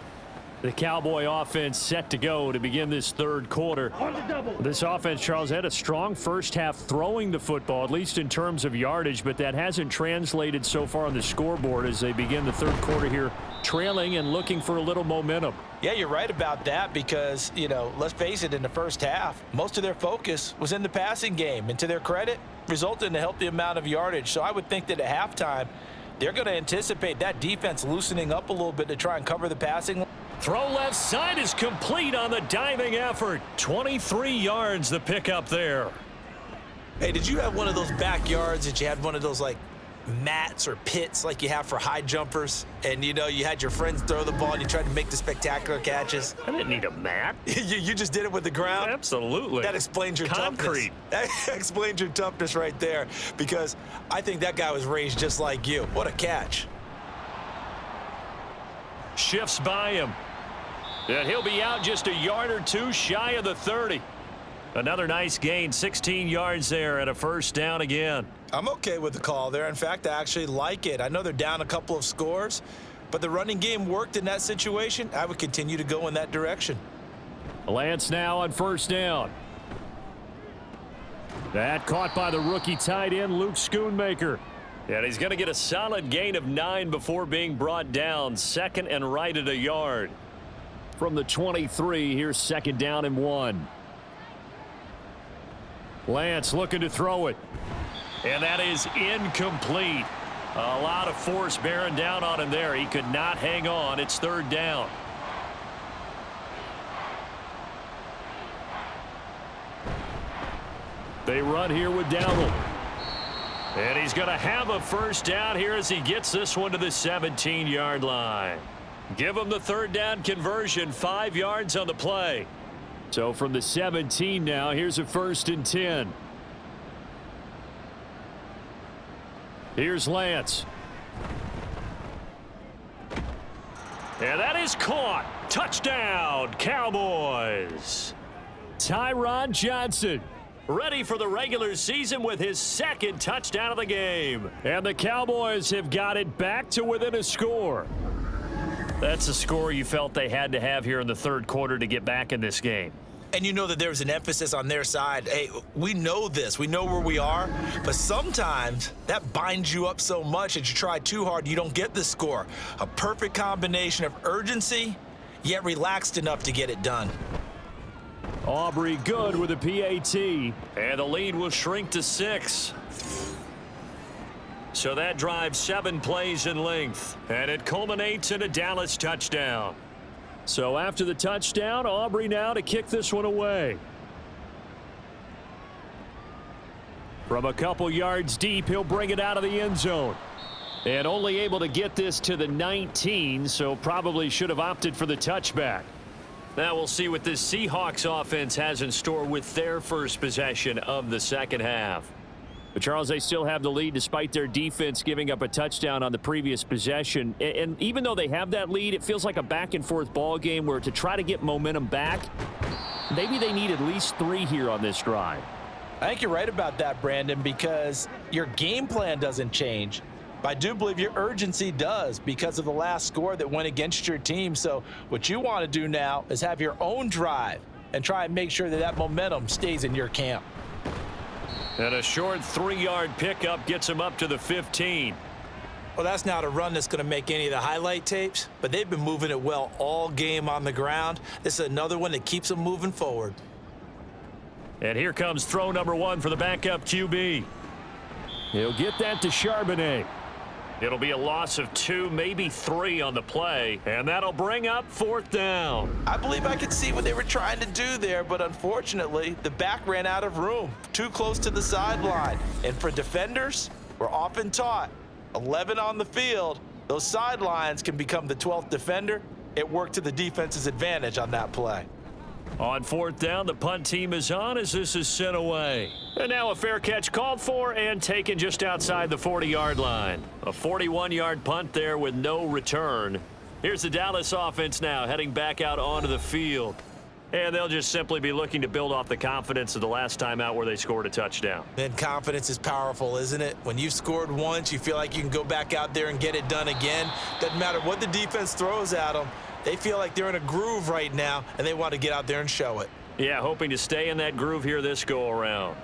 The Cowboy offense set to go to begin this third quarter. This offense, Charles, had a strong first half throwing the football, at least in terms of yardage, but that hasn't translated so far on the scoreboard as they begin the third quarter here, trailing and looking for a little momentum. Yeah, you're right about that because, let's face it, in the first half, most of their focus was in the passing game, and to their credit, resulted in a healthy amount of yardage. So I would think that at halftime, they're going to anticipate that defense loosening up a little bit to try and cover the passing. Throw left side is complete on the diving effort. 23 yards the pickup there. Hey, did you have one of those backyards that you had one of those like mats or pits like you have for high jumpers, and you had your friends throw the ball and you tried to make the spectacular catches? I didn't need a mat. you just did it with the ground? Absolutely. That explains your concrete. Toughness. That explains your toughness right there, because I think that guy was raised just like you. What a catch. Shifts by him. And he'll be out just a yard or two shy of the 30. Another nice gain, 16 yards there and a first down again. I'm okay with the call there. In fact, I actually like it. I know they're down a couple of scores, but the running game worked in that situation. I would continue to go in that direction. Lance now on first down. That caught by the rookie tight end, Luke Schoonmaker. And he's going to get a solid gain of 9 before being brought down. Second and right at a yard. From the 23, here's second down and 1. Lance looking to throw it. And that is incomplete. A lot of force bearing down on him there. He could not hang on. It's third down. They run here with Dowdle. And he's going to have a first down here as he gets this one to the 17-yard line. Give him the third down conversion, 5 yards on the play. So from the 17 now, here's a first and 10. Here's Lance. And that is caught. Touchdown, Cowboys. Tyron Johnson, ready for the regular season with his second touchdown of the game. And the Cowboys have got it back to within a score. That's a score you felt they had to have here in the third quarter to get back in this game. And you know that there was an emphasis on their side. Hey, we know this. We know where we are. But sometimes that binds you up so much that you try too hard, you don't get the score. A perfect combination of urgency, yet relaxed enough to get it done. Aubrey good with a PAT. And the lead will shrink to 6. So that drives 7 plays in length. And it culminates in a Dallas touchdown. So after the touchdown, Aubrey now to kick this one away. From a couple yards deep, he'll bring it out of the end zone. And only able to get this to the 19, so probably should have opted for the touchback. Now we'll see what this Seahawks offense has in store with their first possession of the second half. But Charles, they still have the lead despite their defense giving up a touchdown on the previous possession. And even though they have that lead, it feels like a back-and-forth ball game where to try to get momentum back, maybe they need at least 3 here on this drive. I think you're right about that, Brandon, because your game plan doesn't change. But I do believe your urgency does because of the last score that went against your team. So what you want to do now is have your own drive and try and make sure that that momentum stays in your camp. And a short 3-yard pickup gets him up to the 15. Well, that's not a run that's going to make any of the highlight tapes, but they've been moving it well all game on the ground. This is another one that keeps them moving forward. And here comes throw number 1 for the backup QB. He'll get that to Charbonnet. It'll be a loss of 2, maybe 3 on the play, and that'll bring up 4th down. I believe I could see what they were trying to do there, but unfortunately, the back ran out of room, too close to the sideline. And for defenders, we're often taught, 11 on the field, those sidelines can become the 12th defender. It worked to the defense's advantage on that play. On 4th down, the punt team is on as this is sent away. And now a fair catch called for and taken just outside the 40-yard line. A 41-yard punt there with no return. Here's the Dallas offense now heading back out onto the field. And they'll just simply be looking to build off the confidence of the last time out where they scored a touchdown. And confidence is powerful, isn't it? When you've scored once, you feel like you can go back out there and get it done again. Doesn't matter what the defense throws at them. They feel like they're in a groove right now, and they want to get out there and show it. Yeah, hoping to stay in that groove here this go-around.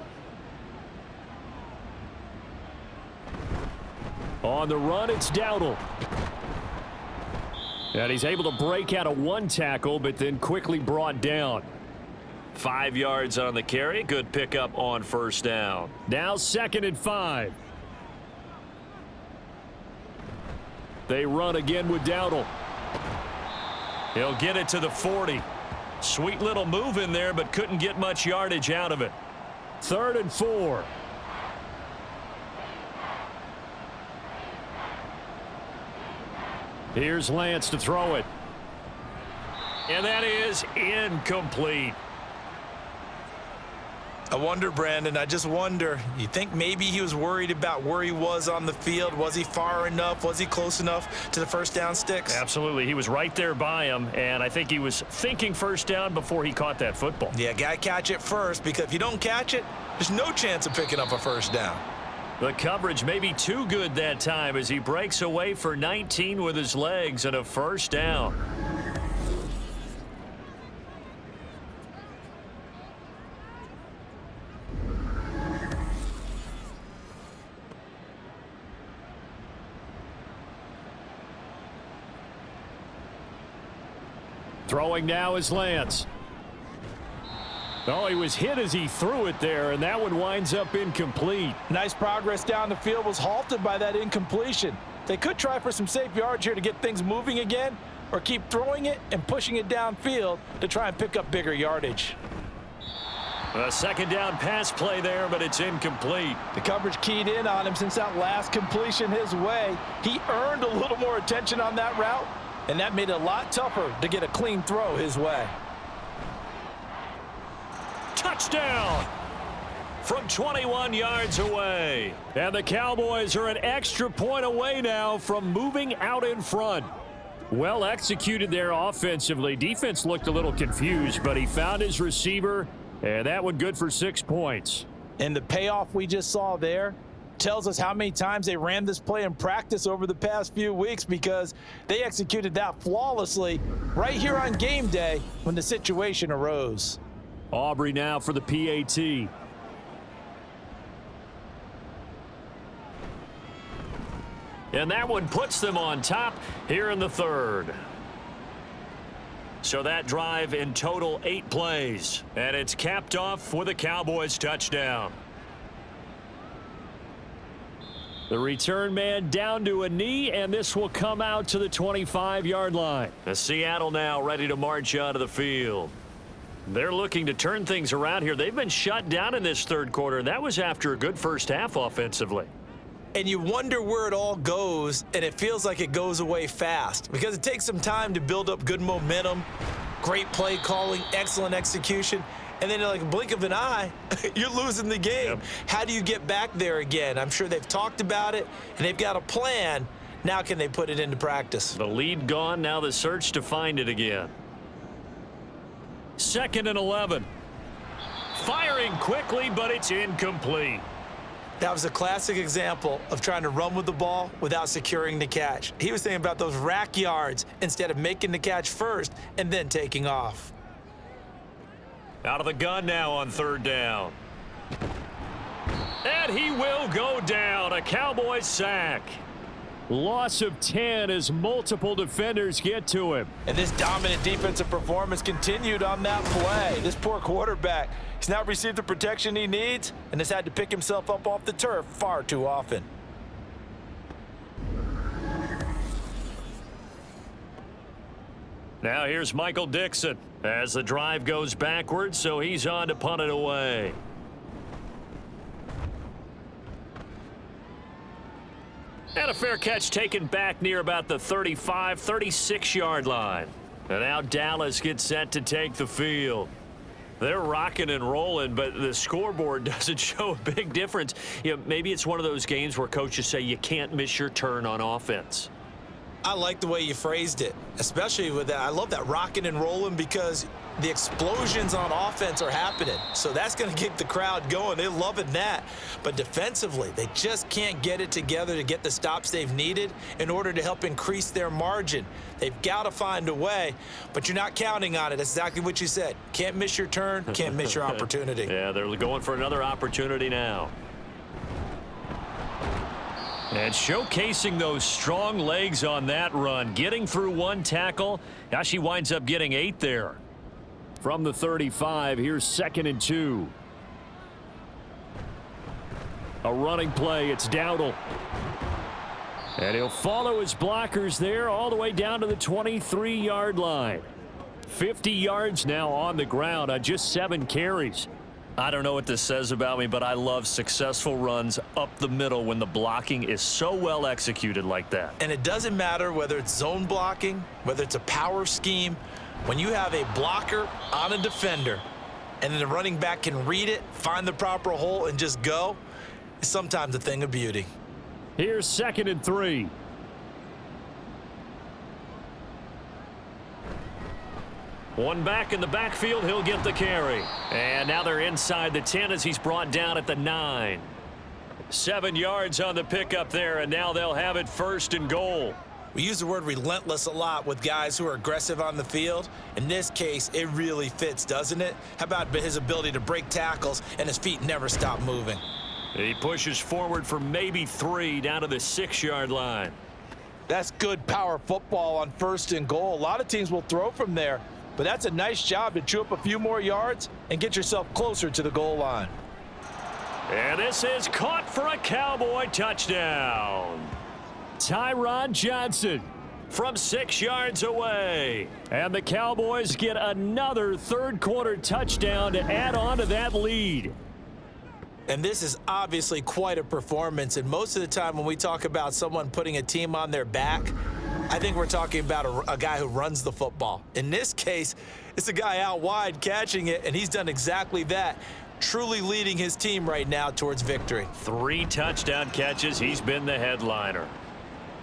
On the run, it's Dowdle. And he's able to break out of 1 tackle, but then quickly brought down. 5 yards on the carry. Good pickup on 1st down. Now 2nd and 5. They run again with Dowdle. He'll get it to the 40. Sweet little move in there, but couldn't get much yardage out of it. 3rd and 4. Here's Lance to throw it. And that is incomplete. I wonder, Brandon, I just wonder, you think maybe he was worried about where he was on the field? Was he far enough? Was he close enough to the first down sticks? Absolutely. He was right there by him, and I think he was thinking 1st down before he caught that football. Yeah, got to catch it first, because if you don't catch it, there's no chance of picking up a 1st down. The coverage may be too good that time as he breaks away for 19 with his legs and a 1st down. Throwing now is Lance. Oh, he was hit as he threw it there, and that one winds up incomplete. Nice progress down the field was halted by that incompletion. They could try for some safe yards here to get things moving again, or keep throwing it and pushing it downfield to try and pick up bigger yardage. A 2nd down pass play there, but it's incomplete. The coverage keyed in on him since that last completion his way. He earned a little more attention on that route, and that made it a lot tougher to get a clean throw his way. Touchdown from 21 yards away. And the Cowboys are an extra point away now from moving out in front. Well executed there offensively. Defense looked a little confused, but he found his receiver, and that one good for 6 points. And the payoff we just saw there tells us how many times they ran this play in practice over the past few weeks, because they executed that flawlessly right here on game day when the situation arose. Aubrey now for the PAT. And that one puts them on top here in the 3rd. So that drive in total 8 plays. And it's capped off with a Cowboys touchdown. The return man down to a knee, and this will come out to the 25-yard line. The Seattle now ready to march onto the field. They're looking to turn things around here. They've been shut down in this 3rd quarter. That was after a good 1st half offensively. And you wonder where it all goes, and it feels like it goes away fast, because it takes some time to build up good momentum, great play calling, excellent execution, and then in like a blink of an eye, you're losing the game. Yep. How do you get back there again? I'm sure they've talked about it, and they've got a plan. Now can they put it into practice? The lead gone, now the search to find it again. 2nd and 11. Firing quickly, but it's incomplete. That was a classic example of trying to run with the ball without securing the catch. He was thinking about those rack yards instead of making the catch first and then taking off. Out of the gun now on 3rd down. And he will go down. A Cowboys sack. Loss of 10 as multiple defenders get to him. And this dominant defensive performance continued on that play. This poor quarterback, he's not received the protection he needs and has had to pick himself up off the turf far too often. Now here's Michael Dixon as the drive goes backwards, so he's on to punt it away. And a fair catch taken back near about the 35, 36-yard line. And now Dallas gets set to take the field. They're rocking and rolling, but the scoreboard doesn't show a big difference. You know, maybe it's one of those games where coaches say you can't miss your turn on offense. I like the way you phrased it, especially with that. I love that rocking and rolling because the explosions on offense are happening. So that's going to keep the crowd going. They're loving that. But defensively, they just can't get it together to get the stops they've needed in order to help increase their margin. They've got to find a way, but you're not counting on it. That's exactly what you said. Can't miss your turn, can't miss your opportunity. Yeah, they're going for another opportunity now. And showcasing those strong legs on that run. Getting through one tackle. Now she winds up getting 8 there. From the 35, here's 2nd and 2. A running play, it's Dowdle. And he'll follow his blockers there all the way down to the 23-yard line. 50 yards now on the ground on just 7 carries. I don't know what this says about me, but I love successful runs up the middle when the blocking is so well executed like that. And it doesn't matter whether it's zone blocking, whether it's a power scheme. When you have a blocker on a defender and then the running back can read it, find the proper hole, and just go, it's sometimes a thing of beauty. Here's 2nd and 3. One back in the backfield, he'll get the carry. And now they're inside the 10 as he's brought down at the 9. 7 yards on the pickup there, and now they'll have it 1st and goal. We use the word relentless a lot with guys who are aggressive on the field. In this case, it really fits, doesn't it? How about his ability to break tackles and his feet never stop moving? He pushes forward for maybe 3 down to the 6-yard line. That's good power football on 1st and goal. A lot of teams will throw from there, but that's a nice job to chew up a few more yards and get yourself closer to the goal line. And this is caught for a Cowboy touchdown. Tyron Johnson from 6 yards away. And the Cowboys get another 3rd quarter touchdown to add on to that lead. And this is obviously quite a performance. And most of the time when we talk about someone putting a team on their back, I think we're talking about a guy who runs the football. In this case, it's a guy out wide catching it, and he's done exactly that, truly leading his team right now towards victory. 3 touchdown catches. He's been the headliner.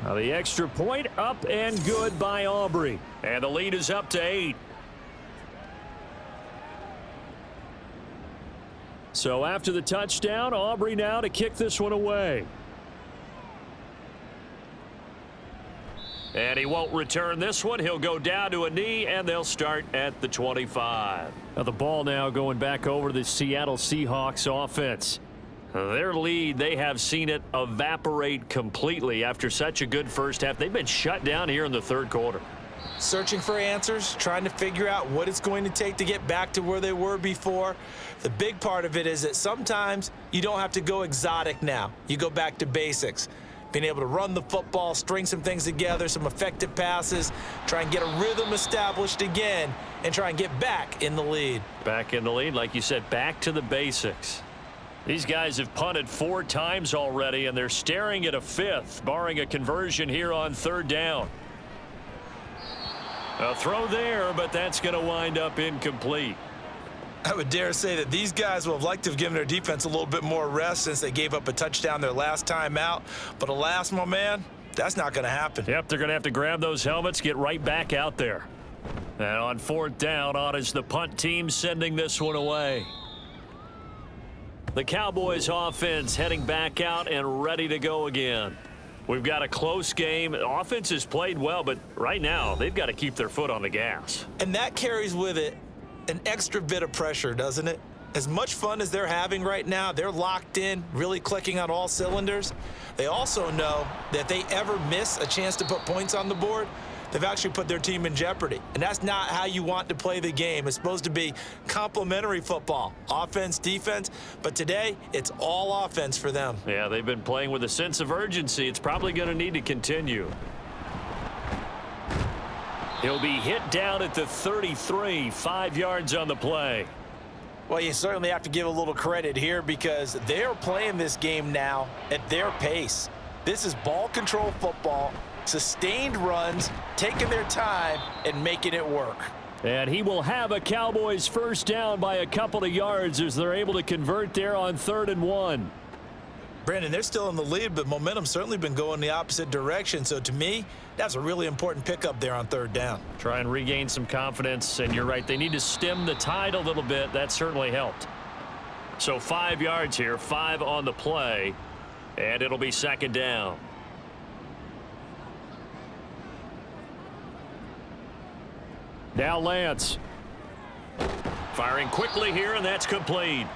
Now the extra point up and good by Aubrey. And the lead is up to 8. So after the touchdown, Aubrey now to kick this one away. And he won't return this one. He'll go down to a knee, and they'll start at the 25. Now the ball now going back over to the Seattle Seahawks offense. Their lead, they have seen it evaporate completely after such a good first half. They've been shut down here in the 3rd quarter. Searching for answers, trying to figure out what it's going to take to get back to where they were before. The big part of it is that sometimes you don't have to go exotic now. You go back to basics. Being able to run the football, string some things together, some effective passes, try and get a rhythm established again, and try and get back in the lead. Back in the lead, like you said, back to the basics. These guys have punted 4 times already, and they're staring at a 5th, barring a conversion here on 3rd down. A throw there, but that's going to wind up incomplete. I would dare say that these guys will have liked to have given their defense a little bit more rest since they gave up a touchdown their last time out. But alas, my man, that's not going to happen. Yep, they're going to have to grab those helmets, get right back out there. And on 4th down, on is the punt team sending this one away. The Cowboys offense heading back out and ready to go again. We've got a close game. The offense has played well, but right now they've got to keep their foot on the gas. And that carries with it an extra bit of pressure, doesn't it? As much fun as they're having right now, they're locked in, really clicking on all cylinders. They also know that if they ever miss a chance to put points on the board, they've actually put their team in jeopardy. And that's not how you want to play the game. It's supposed to be complementary football, offense, defense. But today, it's all offense for them. Yeah, they've been playing with a sense of urgency. It's probably going to need to continue. He'll be hit down at the 33, 5 yards on the play. Well, you certainly have to give a little credit here because they're playing this game now at their pace. This is ball control football. Sustained runs, taking their time, and making it work. And he will have a Cowboys first down by a couple of yards as they're able to convert there on 3rd and 1. Brandon, they're still in the lead, but momentum's certainly been going the opposite direction. So to me, that's a really important pickup there on 3rd down. Try and regain some confidence, and you're right, they need to stem the tide a little bit. That certainly helped. So 5 yards here, 5 on the play, and it'll be 2nd down. Now Lance. Firing quickly here, and that's complete.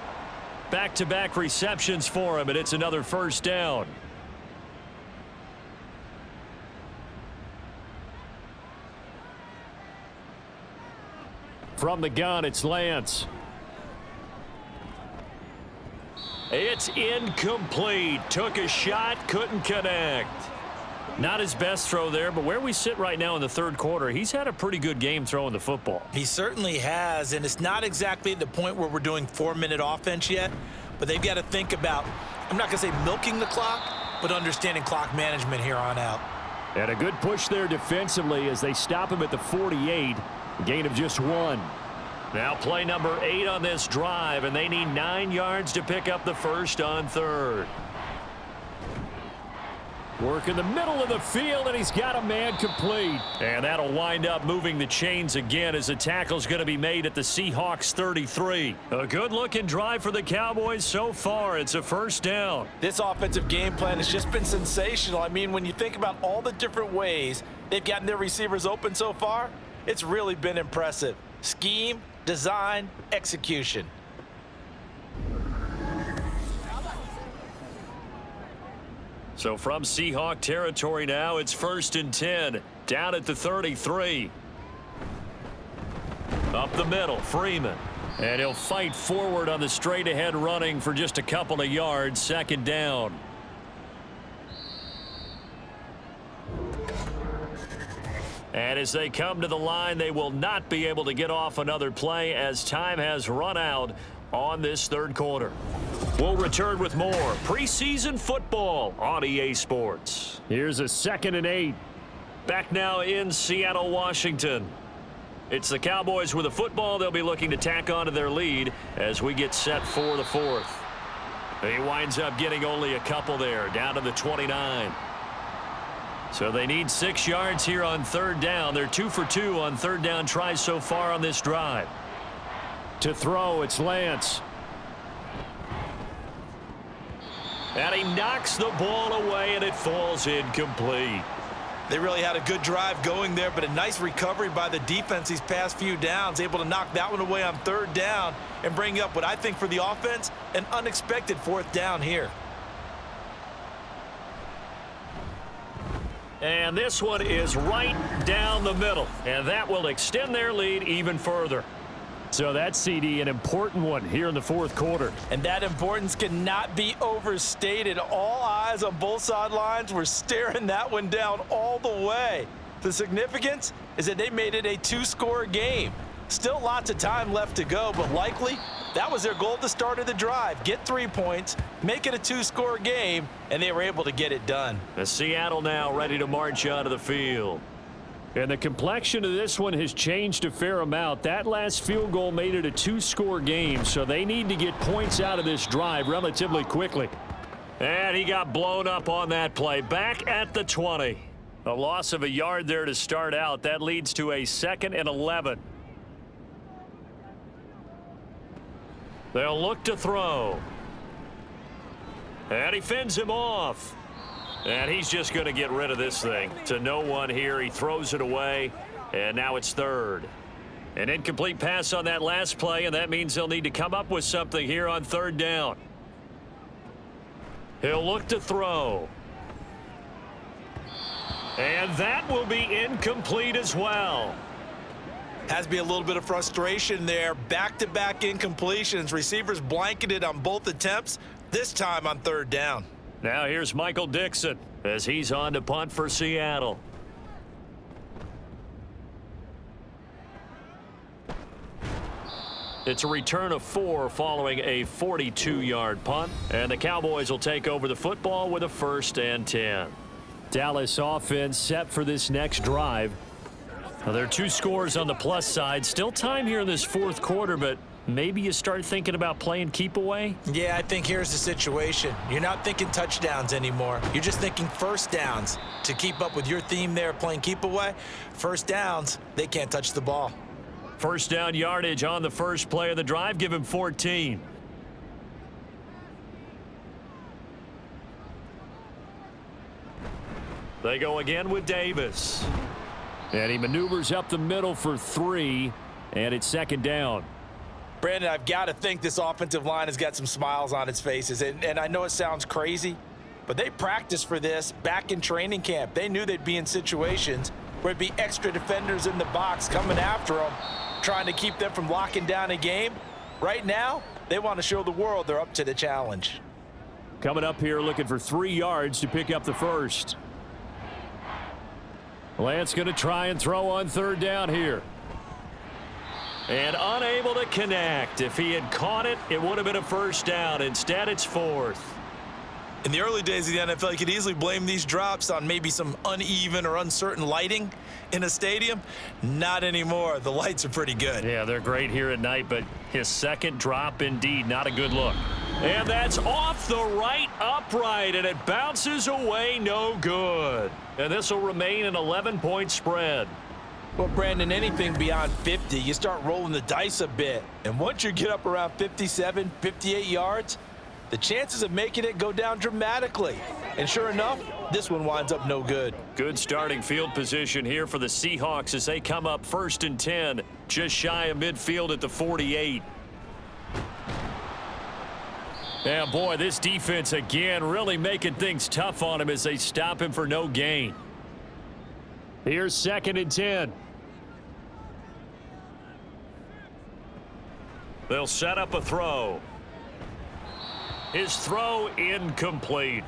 Back-to-back receptions for him, and it's another first down. From the gun, it's Lance. It's incomplete. Took a shot, couldn't connect. Not his best throw there, but where we sit right now in the 3rd quarter, he's had a pretty good game throwing the football. He certainly has, and it's not exactly at the point where we're doing 4-minute offense yet, but they've got to think about, I'm not going to say milking the clock, but understanding clock management here on out. And a good push there defensively as they stop him at the 48, a gain of just 1. Now play number 8 on this drive, and they need 9 yards to pick up the first on 3rd. Work in the middle of the field, and he's got a man complete. And that'll wind up moving the chains again as the tackle's going to be made at the Seahawks 33. A good-looking drive for the Cowboys so far. It's a first down. This offensive game plan has just been sensational. I mean, when you think about all the different ways they've gotten their receivers open so far, it's really been impressive. Scheme, design, execution. So from Seahawk territory now, it's 1st and 10. Down at the 33. Up the middle, Freeman. And he'll fight forward on the straight-ahead running for just a couple of yards. 2nd down. And as they come to the line, they will not be able to get off another play as time has run out on this 3rd quarter. We'll return with more preseason football on EA Sports. Here's a 2nd and 8. Back now in Seattle, Washington. It's the Cowboys with the football. They'll be looking to tack on to their lead as we get set for the 4th. He winds up getting only a couple there, down to the 29. So they need 6 yards here on 3rd down. They're 2 for 2 on 3rd down tries so far on this drive. To throw, it's Lance. And he knocks the ball away, and it falls incomplete. They really had a good drive going there, but a nice recovery by the defense these past few downs, able to knock that one away on 3rd down and bring up what I think for the offense, an unexpected 4th down here. And this one is right down the middle, and that will extend their lead even further. So that's, CD, an important one here in the 4th quarter. And that importance cannot be overstated. All eyes on both sidelines were staring that one down all the way. The significance is that they made it a 2-score game. Still lots of time left to go, but likely that was their goal at the start of the drive. Get 3 points, make it a 2-score game, and they were able to get it done. The Seattle now ready to march onto the field. And the complexion of this one has changed a fair amount. That last field goal made it a 2-score game, so they need to get points out of this drive relatively quickly. And he got blown up on that play. Back at the 20. A loss of a yard there to start out. That leads to a 2nd and 11. They'll look to throw. And he fends him off. And he's just going to get rid of this thing. To no one here. He throws it away. And now it's third. An incomplete pass on that last play, and that means they'll need to come up with something here on third down. He'll look to throw. And that will be incomplete as well. Has to be a little bit of frustration there. Back-to-back incompletions. Receivers blanketed on both attempts, this time on third down. Now here's Michael Dixon as he's on to punt for Seattle. It's a return of 4 following a 42-yard punt. And the Cowboys will take over the football with a 1st and 10. Dallas offense set for this next drive. Well, there are 2 scores on the plus side. Still time here in this 4th quarter, but maybe you start thinking about playing keep away? Yeah, I think here's the situation. You're not thinking touchdowns anymore. You're just thinking first downs. To keep up with your theme there, playing keep away, first downs, they can't touch the ball. First down yardage on the first play of the drive. Give him 14. They go again with Davis. And he maneuvers up the middle for 3, and it's 2nd down. Brandon, I've got to think this offensive line has got some smiles on its faces. And I know it sounds crazy, but they practiced for this back in training camp. They knew they'd be in situations where it'd be extra defenders in the box coming after them, trying to keep them from locking down a game. Right now, they want to show the world they're up to the challenge. Coming up here looking for 3 yards to pick up the first. Lance going to try and throw on third down here. And unable to connect. If he had caught it, it would have been a first down. Instead, it's 4th. In the early days of the NFL, you could easily blame these drops on maybe some uneven or uncertain lighting in a stadium. Not anymore. The lights are pretty good. Yeah, they're great here at night, but his second drop, indeed, not a good look. And that's off the right upright, and it bounces away, no good. And this will remain an 11-point spread. Well, Brandon, anything beyond 50, you start rolling the dice a bit. And once you get up around 57, 58 yards, the chances of making it go down dramatically. And sure enough, this one winds up no good. Good starting field position here for the Seahawks as they come up 1st and 10, just shy of midfield at the 48. Yeah, boy, this defense again really making things tough on him as they stop him for no gain. Here's 2nd and 10. They'll set up a throw. His throw incomplete.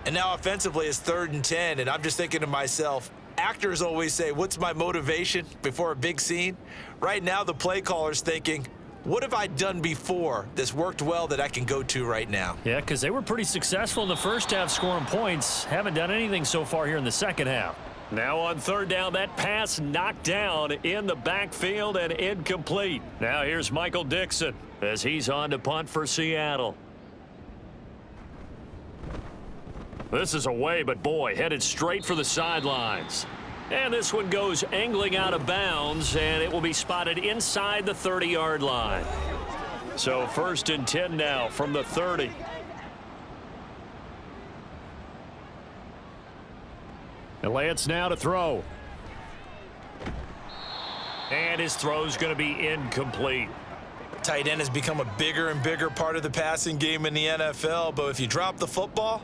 And now offensively it's 3rd and 10, and I'm just thinking to myself, actors always say, what's my motivation before a big scene? Right now the play caller's thinking, what have I done before that's worked well that I can go to right now? Yeah, because they were pretty successful in the first half scoring points. Haven't done anything so far here in the second half. Now on third down, that pass knocked down in the backfield and incomplete. Now here's Michael Dixon as he's on to punt for Seattle. This is away, but boy, headed straight for the sidelines. And this one goes angling out of bounds, and it will be spotted inside the 30-yard line. So 1st and 10 now from the 30. And Lance now to throw. And his throw's going to be incomplete. Tight end has become a bigger and bigger part of the passing game in the NFL, but if you drop the football,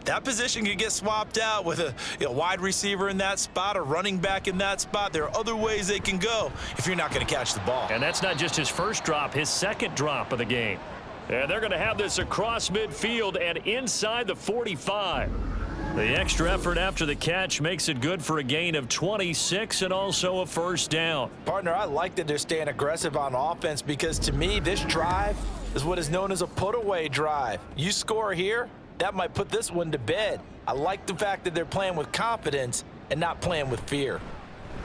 that position could get swapped out with a wide receiver in that spot, a running back in that spot. There are other ways they can go if you're not going to catch the ball. And that's not just his first drop, his second drop of the game. And they're going to have this across midfield and inside the 45. The extra effort after the catch makes it good for a gain of 26 and also a first down. Partner, I like that they're staying aggressive on offense because to me, this drive is what is known as a put-away drive. You score here, that might put this one to bed. I like the fact that they're playing with confidence and not playing with fear.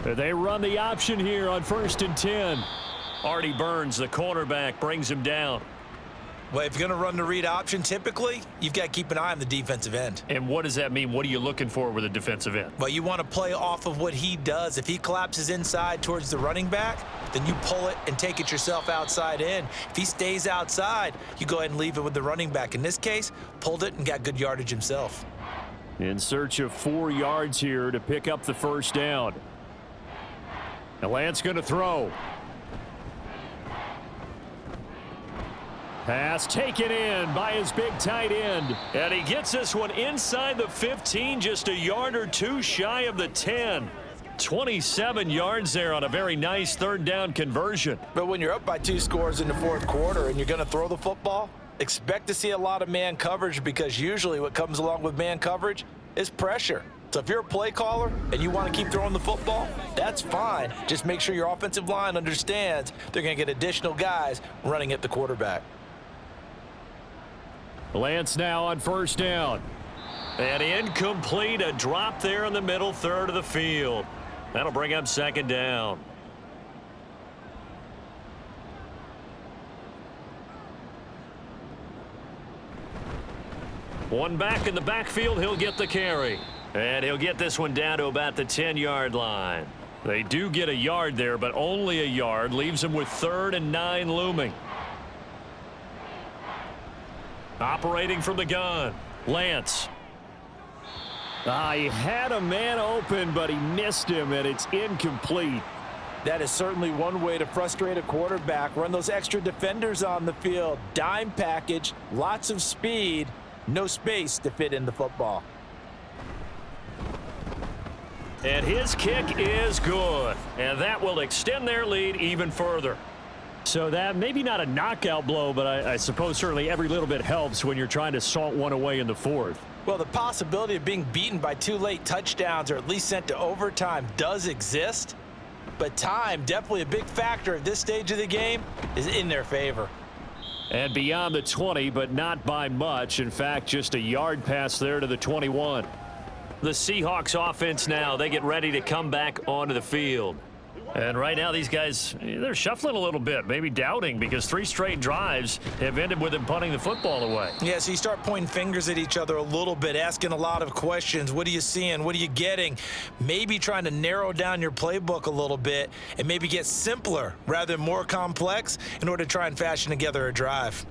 They run the option here on 1st and 10. Artie Burns, the cornerback, brings him down. Well, if you're going to run the read option, typically, you've got to keep an eye on the defensive end. And what does that mean? What are you looking for with a defensive end? Well, you want to play off of what he does. If he collapses inside towards the running back, then you pull it and take it yourself outside in. If he stays outside, you go ahead and leave it with the running back. In this case, pulled it and got good yardage himself. In search of 4 yards here to pick up the first down. Now Lance going to throw. Pass taken in by his big tight end. And he gets this one inside the 15, just a yard or two shy of the 10. 27 yards there on a very nice third down conversion. But when you're up by 2 scores in the fourth quarter and you're going to throw the football, expect to see a lot of man coverage, because usually what comes along with man coverage is pressure. So if you're a play caller and you want to keep throwing the football, that's fine. Just make sure your offensive line understands they're going to get additional guys running at the quarterback. Lance now on first down. And incomplete, a drop there in the middle third of the field. That'll bring up second down. One back in the backfield, he'll get the carry. And he'll get this one down to about the 10-yard line. They do get a yard there, but only a yard. Leaves them with 3rd and 9 looming. Operating from the gun, Lance. He had a man open, but he missed him, and it's incomplete. That is certainly one way to frustrate a quarterback. Run those extra defenders on the field. Dime package, lots of speed, no space to fit in the football. And his kick is good. And that will extend their lead even further. So that maybe not a knockout blow, but I suppose certainly every little bit helps when you're trying to salt one away in the fourth. Well, the possibility of being beaten by 2 late touchdowns or at least sent to overtime does exist. But time, definitely a big factor at this stage of the game, is in their favor. And beyond the 20, but not by much. In fact, just a yard pass there to the 21. The Seahawks offense now, they get ready to come back onto the field. And right now, these guys, they're shuffling a little bit, maybe doubting, because 3 straight drives have ended with them punting the football away. Yeah, so you start pointing fingers at each other a little bit, asking a lot of questions. What are you seeing? What are you getting? Maybe trying to narrow down your playbook a little bit and maybe get simpler rather than more complex in order to try and fashion together a drive.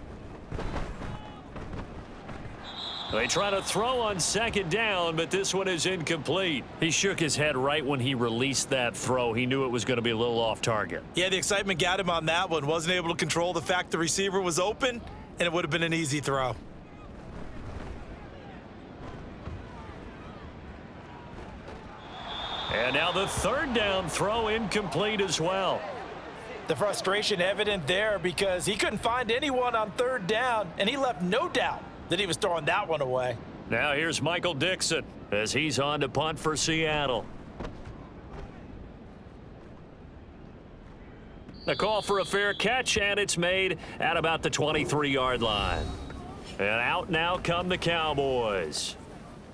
They try to throw on second down, but this one is incomplete. He shook his head right when he released that throw. He knew it was going to be a little off target. Yeah, the excitement got him on that one. Wasn't able to control the fact the receiver was open, and it would have been an easy throw. And now the 3rd down throw incomplete as well. The frustration evident there because he couldn't find anyone on 3rd down, and he left no doubt that he was throwing that one away. Now here's Michael Dixon as he's on to punt for Seattle. A call for a fair catch, and it's made at about the 23-yard line. And out now come the Cowboys.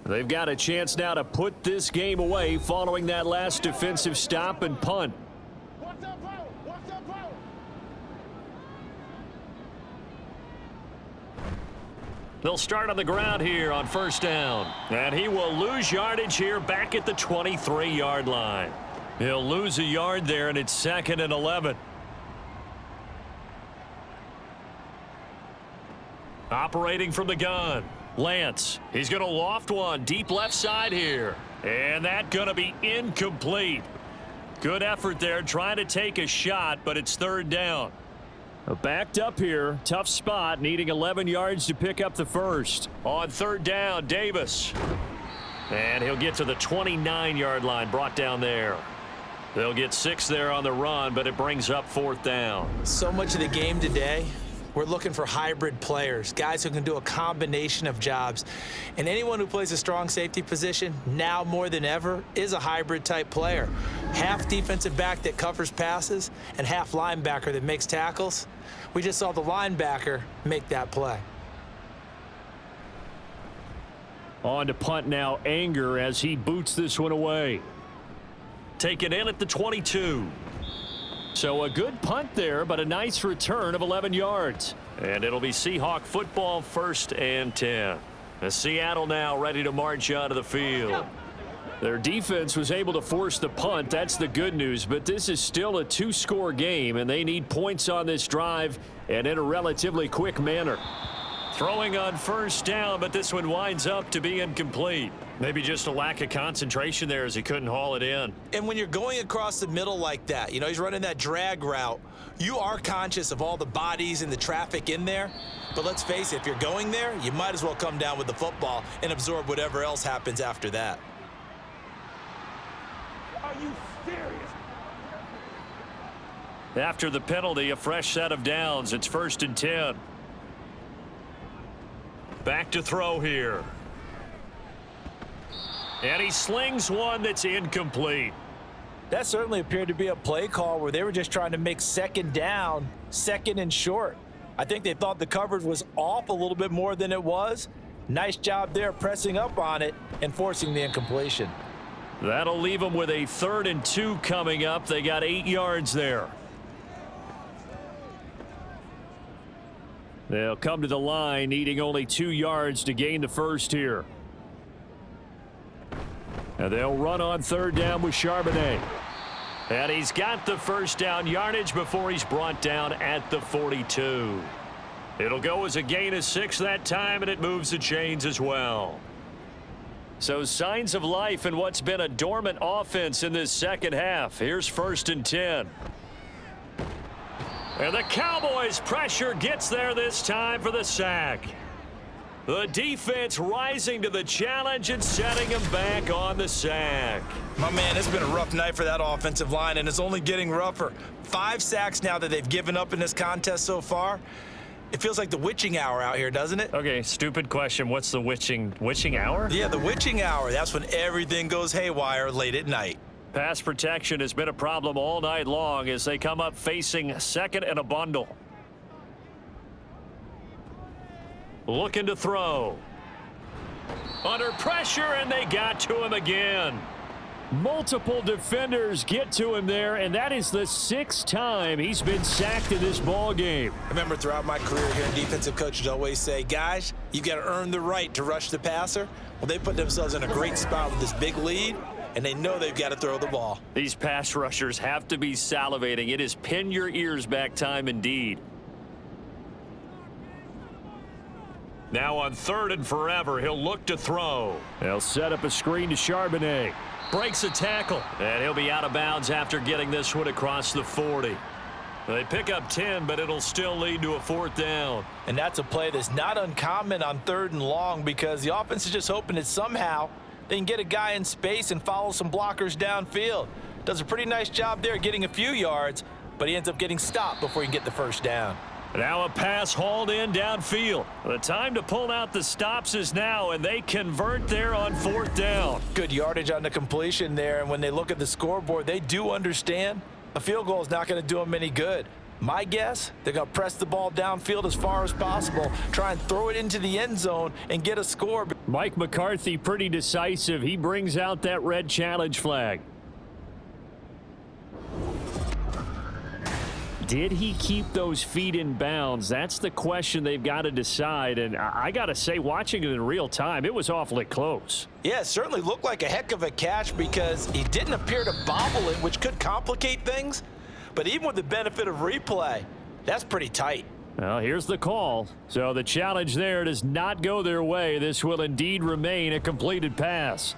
They've got a chance now to put this game away following that last defensive stop and punt. They'll start on the ground here on first down. And he will lose yardage here back at the 23-yard line. He'll lose a yard there, and it's 2nd and 11. Operating from the gun, Lance. He's going to loft one deep left side here. And that's going to be incomplete. Good effort there trying to take a shot, but it's 3rd down. Backed up here, tough spot, needing 11 yards to pick up the first. On 3rd down, Davis. And he'll get to the 29-yard line, brought down there. They'll get 6 there on the run, but it brings up 4th down. So much of the game today, we're looking for hybrid players, guys who can do a combination of jobs. And anyone who plays a strong safety position, now more than ever, is a hybrid type player. Half defensive back that covers passes and half linebacker that makes tackles. We just saw the linebacker make that play. On to punt now, Anger, as he boots this one away. Taken in at the 22. So a good punt there, but a nice return of 11 yards. And it'll be Seahawk football, 1st and 10. As Seattle now ready to march out of the field. Their defense was able to force the punt. That's the good news. But this is still a two-score game, and they need points on this drive and in a relatively quick manner. Throwing on first down, but this one winds up to be incomplete. Maybe just a lack of concentration there as he couldn't haul it in. And when you're going across the middle like that, you know, he's running that drag route, you are conscious of all the bodies and the traffic in there. But let's face it, if you're going there, you might as well come down with the football and absorb whatever else happens after that. Are you serious? After the penalty, a fresh set of downs. It's 1st and 10. Back to throw here. And he slings one that's incomplete. That certainly appeared to be a play call where they were just trying to make second down, second and short. I think they thought the coverage was off a little bit more than it was. Nice job there pressing up on it and forcing the incompletion. That'll leave them with a 3rd and 2 coming up. They got 8 yards there. They'll come to the line, needing only 2 yards to gain the first here. And they'll run on 3rd down with Charbonnet. And he's got the first down yardage before he's brought down at the 42. It'll go as a gain of 6 that time, and it moves the chains as well. So signs of life in what's been a dormant offense in this second half. Here's 1st and 10. And the Cowboys' pressure gets there this time for the sack. The defense rising to the challenge and setting him back on the sack. My man, it's been a rough night for that offensive line, and it's only getting rougher. 5 sacks now that they've given up in this contest so far. It feels like the witching hour out here, doesn't it? Okay, stupid question. What's the witching hour? Yeah, the witching hour. That's when everything goes haywire late at night. Pass protection has been a problem all night long as they come up facing 2nd and a bundle. Looking to throw. Under pressure, and they got to him again. Multiple defenders get to him there, and that is the 6th time he's been sacked in this ball game. I remember throughout my career here, defensive coaches always say, guys, you got to earn the right to rush the passer. Well, they put themselves in a great spot with this big lead, and they know they've got to throw the ball. These pass rushers have to be salivating. It is pin your ears back time indeed. Now on 3rd and forever, he'll look to throw. They'll set up a screen to Charbonnet. Breaks a tackle, and he'll be out of bounds after getting this one across the 40. They pick up 10, but it'll still lead to a 4th down. And that's a play that's not uncommon on 3rd and long because the offense is just hoping that somehow they can get a guy in space and follow some blockers downfield. Does a pretty nice job there getting a few yards, but he ends up getting stopped before he can get the first down. Now a pass hauled in downfield. The time to pull out the stops is now, and they convert there on 4th down. Good yardage on the completion there, and when they look at the scoreboard, they do understand a field goal is not going to do them any good. My guess, they're going to press the ball downfield as far as possible, try and throw it into the end zone and get a score. Mike McCarthy pretty decisive. He brings out that red challenge flag. Did he keep those feet in bounds? That's the question they've got to decide. And I got to say, watching it in real time, it was awfully close. Yeah, it certainly looked like a heck of a catch because he didn't appear to bobble it, which could complicate things. But even with the benefit of replay, that's pretty tight. Well, here's the call. So the challenge there does not go their way. This will indeed remain a completed pass.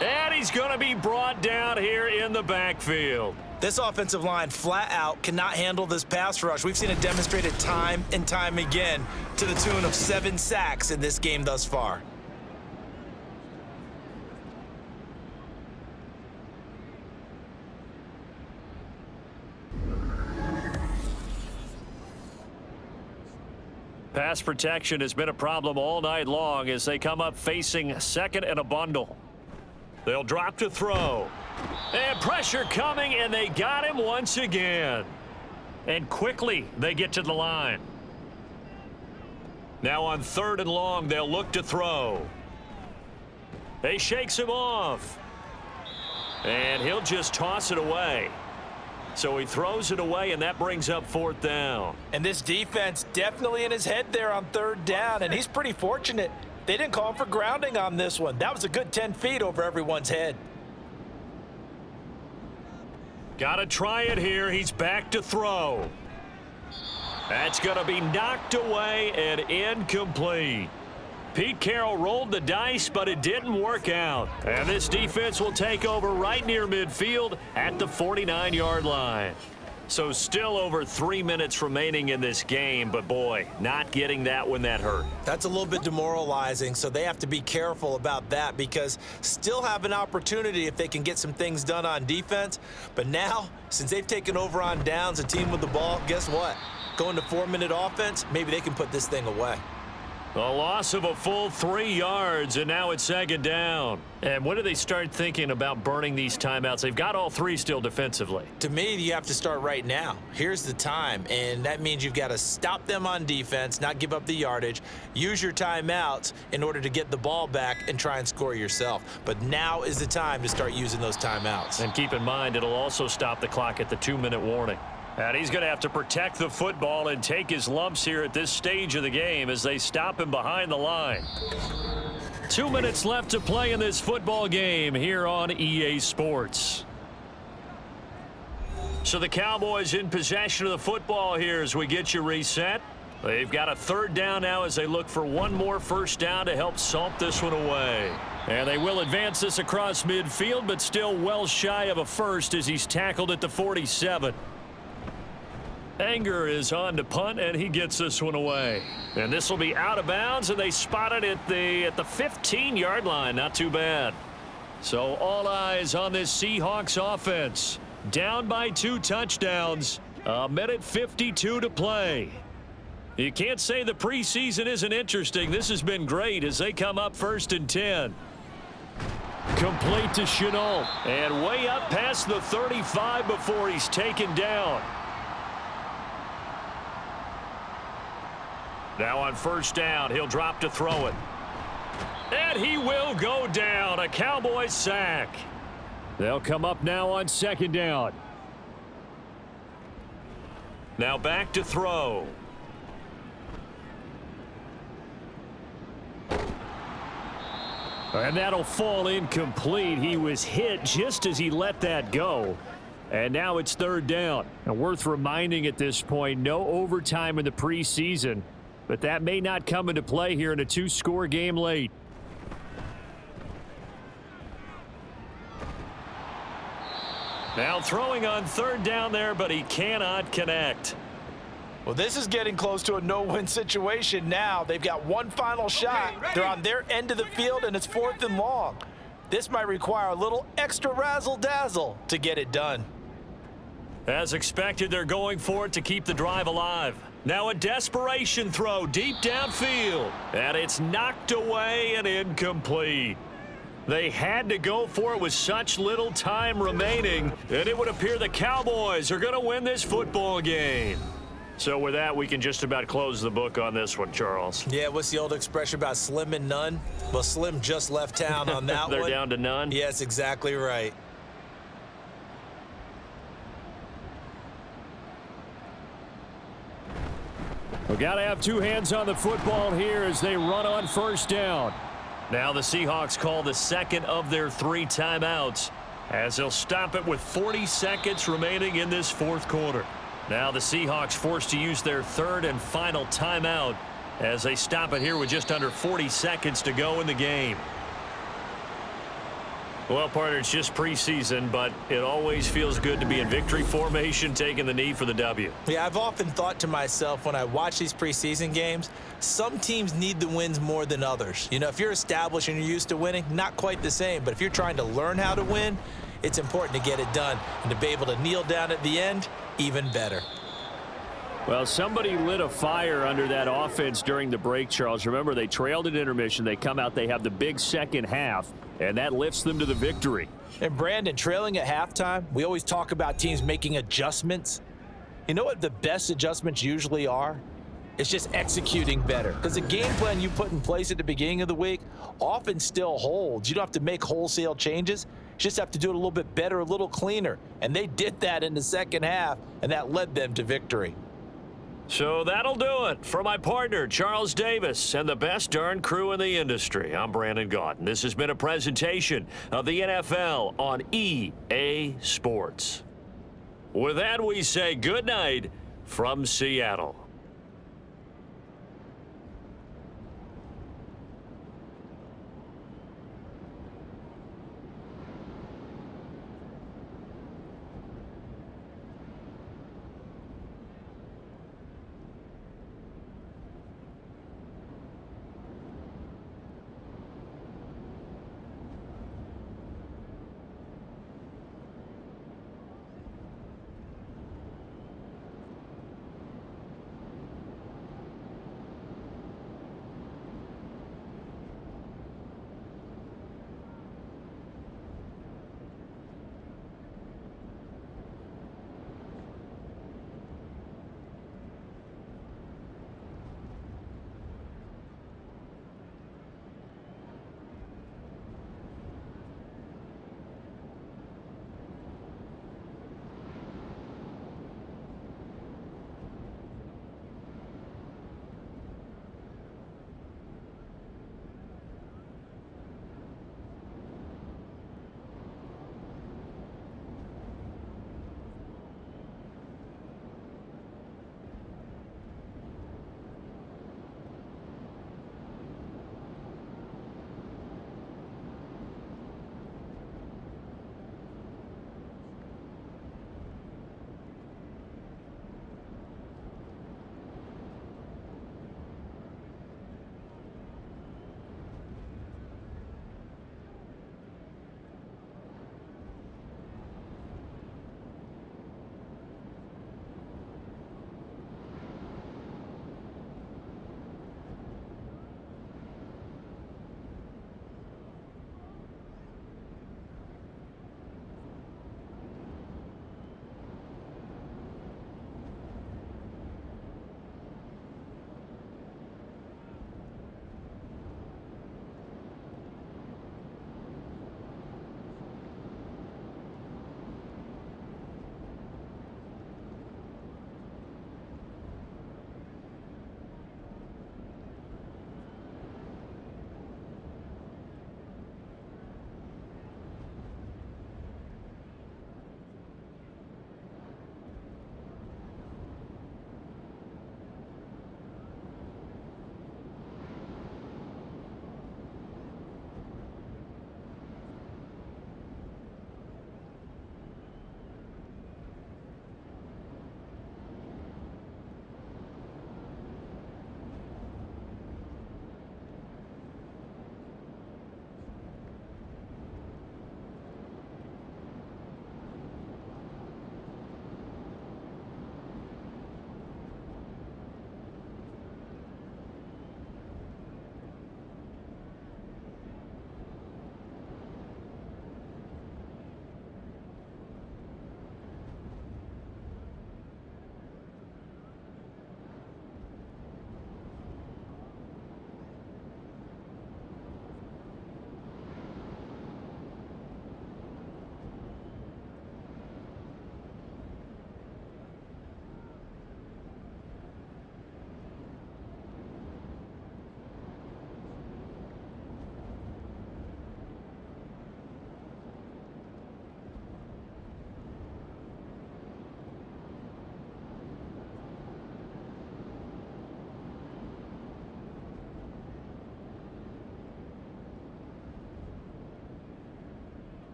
And he's going to be brought down here in the backfield. This offensive line flat out cannot handle this pass rush. We've seen it demonstrated time and time again to the tune of 7 sacks in this game thus far. Pass protection has been a problem all night long as they come up facing 2nd and a bundle. They'll drop to throw. And pressure coming, and they got him once again. And quickly, they get to the line. Now on 3rd and long, they'll look to throw. He shakes him off. And he'll just toss it away. So he throws it away, and that brings up 4th down. And this defense definitely in his head there on 3rd down, and he's pretty fortunate They didn't call him for grounding on this one. That was a good 10 feet over everyone's head. Got to try it here. He's back to throw. That's going to be knocked away and incomplete. Pete Carroll rolled the dice, but it didn't work out. And this defense will take over right near midfield at the 49-yard line. So still over 3 minutes remaining in this game, but boy, not getting that when that hurt. That's a little bit demoralizing, so they have to be careful about that because still have an opportunity if they can get some things done on defense. But now, since they've taken over on downs, a team with the ball, guess what? Going to 4-minute offense, maybe they can put this thing away. A loss of a full 3 yards, and now it's second down. And when do they start thinking about burning these timeouts? They've got all 3 still defensively. To me, you have to start right now. Here's the time, and that means you've got to stop them on defense, not give up the yardage, use your timeouts in order to get the ball back and try and score yourself. But now is the time to start using those timeouts. And keep in mind, it'll also stop the clock at the 2-minute warning. And he's going to have to protect the football and take his lumps here at this stage of the game as they stop him behind the line. 2 minutes left to play in this football game here on EA Sports. So the Cowboys in possession of the football here as we get you reset. They've got a 3rd down now as they look for one more first down to help salt this one away. And they will advance this across midfield, but still well shy of a first as he's tackled at the 47. Anger is on to punt, and he gets this one away. And this will be out of bounds, and they spot it at the 15-yard line. Not too bad. So all eyes on this Seahawks offense. Down by 2 touchdowns. 1:52 to play. You can't say the preseason isn't interesting. This has been great as they come up 1st and 10. Complete to Chenault. And way up past the 35 before he's taken down. Now on 1st down, he'll drop to throw it. And he will go down. A Cowboys sack. They'll come up now on 2nd down. Now back to throw. And that'll fall incomplete. He was hit just as he let that go. And now it's 3rd down. And worth reminding at this point, no overtime in the preseason. But that may not come into play here in a 2-score game late. Now throwing on 3rd down there, but he cannot connect. Well, this is getting close to a no-win situation now. They've got one final shot. They're on their end of the field, and it's 4th and long. This might require a little extra razzle-dazzle to get it done. As expected, they're going for it to keep the drive alive. Now a desperation throw deep downfield. And it's knocked away and incomplete. They had to go for it with such little time remaining. And it would appear the Cowboys are going to win this football game. So with that, we can just about close the book on this one, Charles. Yeah, what's the old expression about slim and none? Well, Slim just left town on that They're one. down to none? Yes, exactly right. We've got to have 2 hands on the football here as they run on 1st down. Now the Seahawks call the 2nd of their 3 timeouts as they'll stop it with 40 seconds remaining in this 4th quarter. Now the Seahawks forced to use their 3rd and final timeout as they stop it here with just under 40 seconds to go in the game. Well, partner, it's just preseason, but it always feels good to be in victory formation, taking the knee for the W. Yeah, I've often thought to myself when I watch these preseason games, some teams need the wins more than others. You know, if you're established and you're used to winning, not quite the same. But if you're trying to learn how to win, it's important to get it done. And to be able to kneel down at the end, even better. Well, somebody lit a fire under that offense during the break, Charles. Remember, they trailed at intermission. They come out, they have the big second half, and that lifts them to the victory. And Brandon, trailing at halftime, we always talk about teams making adjustments. You know what the best adjustments usually are? It's just executing better. Because the game plan you put in place at the beginning of the week often still holds. You don't have to make wholesale changes. You just have to do it a little bit better, a little cleaner. And they did that in the second half, and that led them to victory. So that'll do it. For my partner, Charles Davis, and the best darn crew in the industry, I'm Brandon Gaudin. This has been a presentation of the NFL on EA Sports. With that, we say good night from Seattle.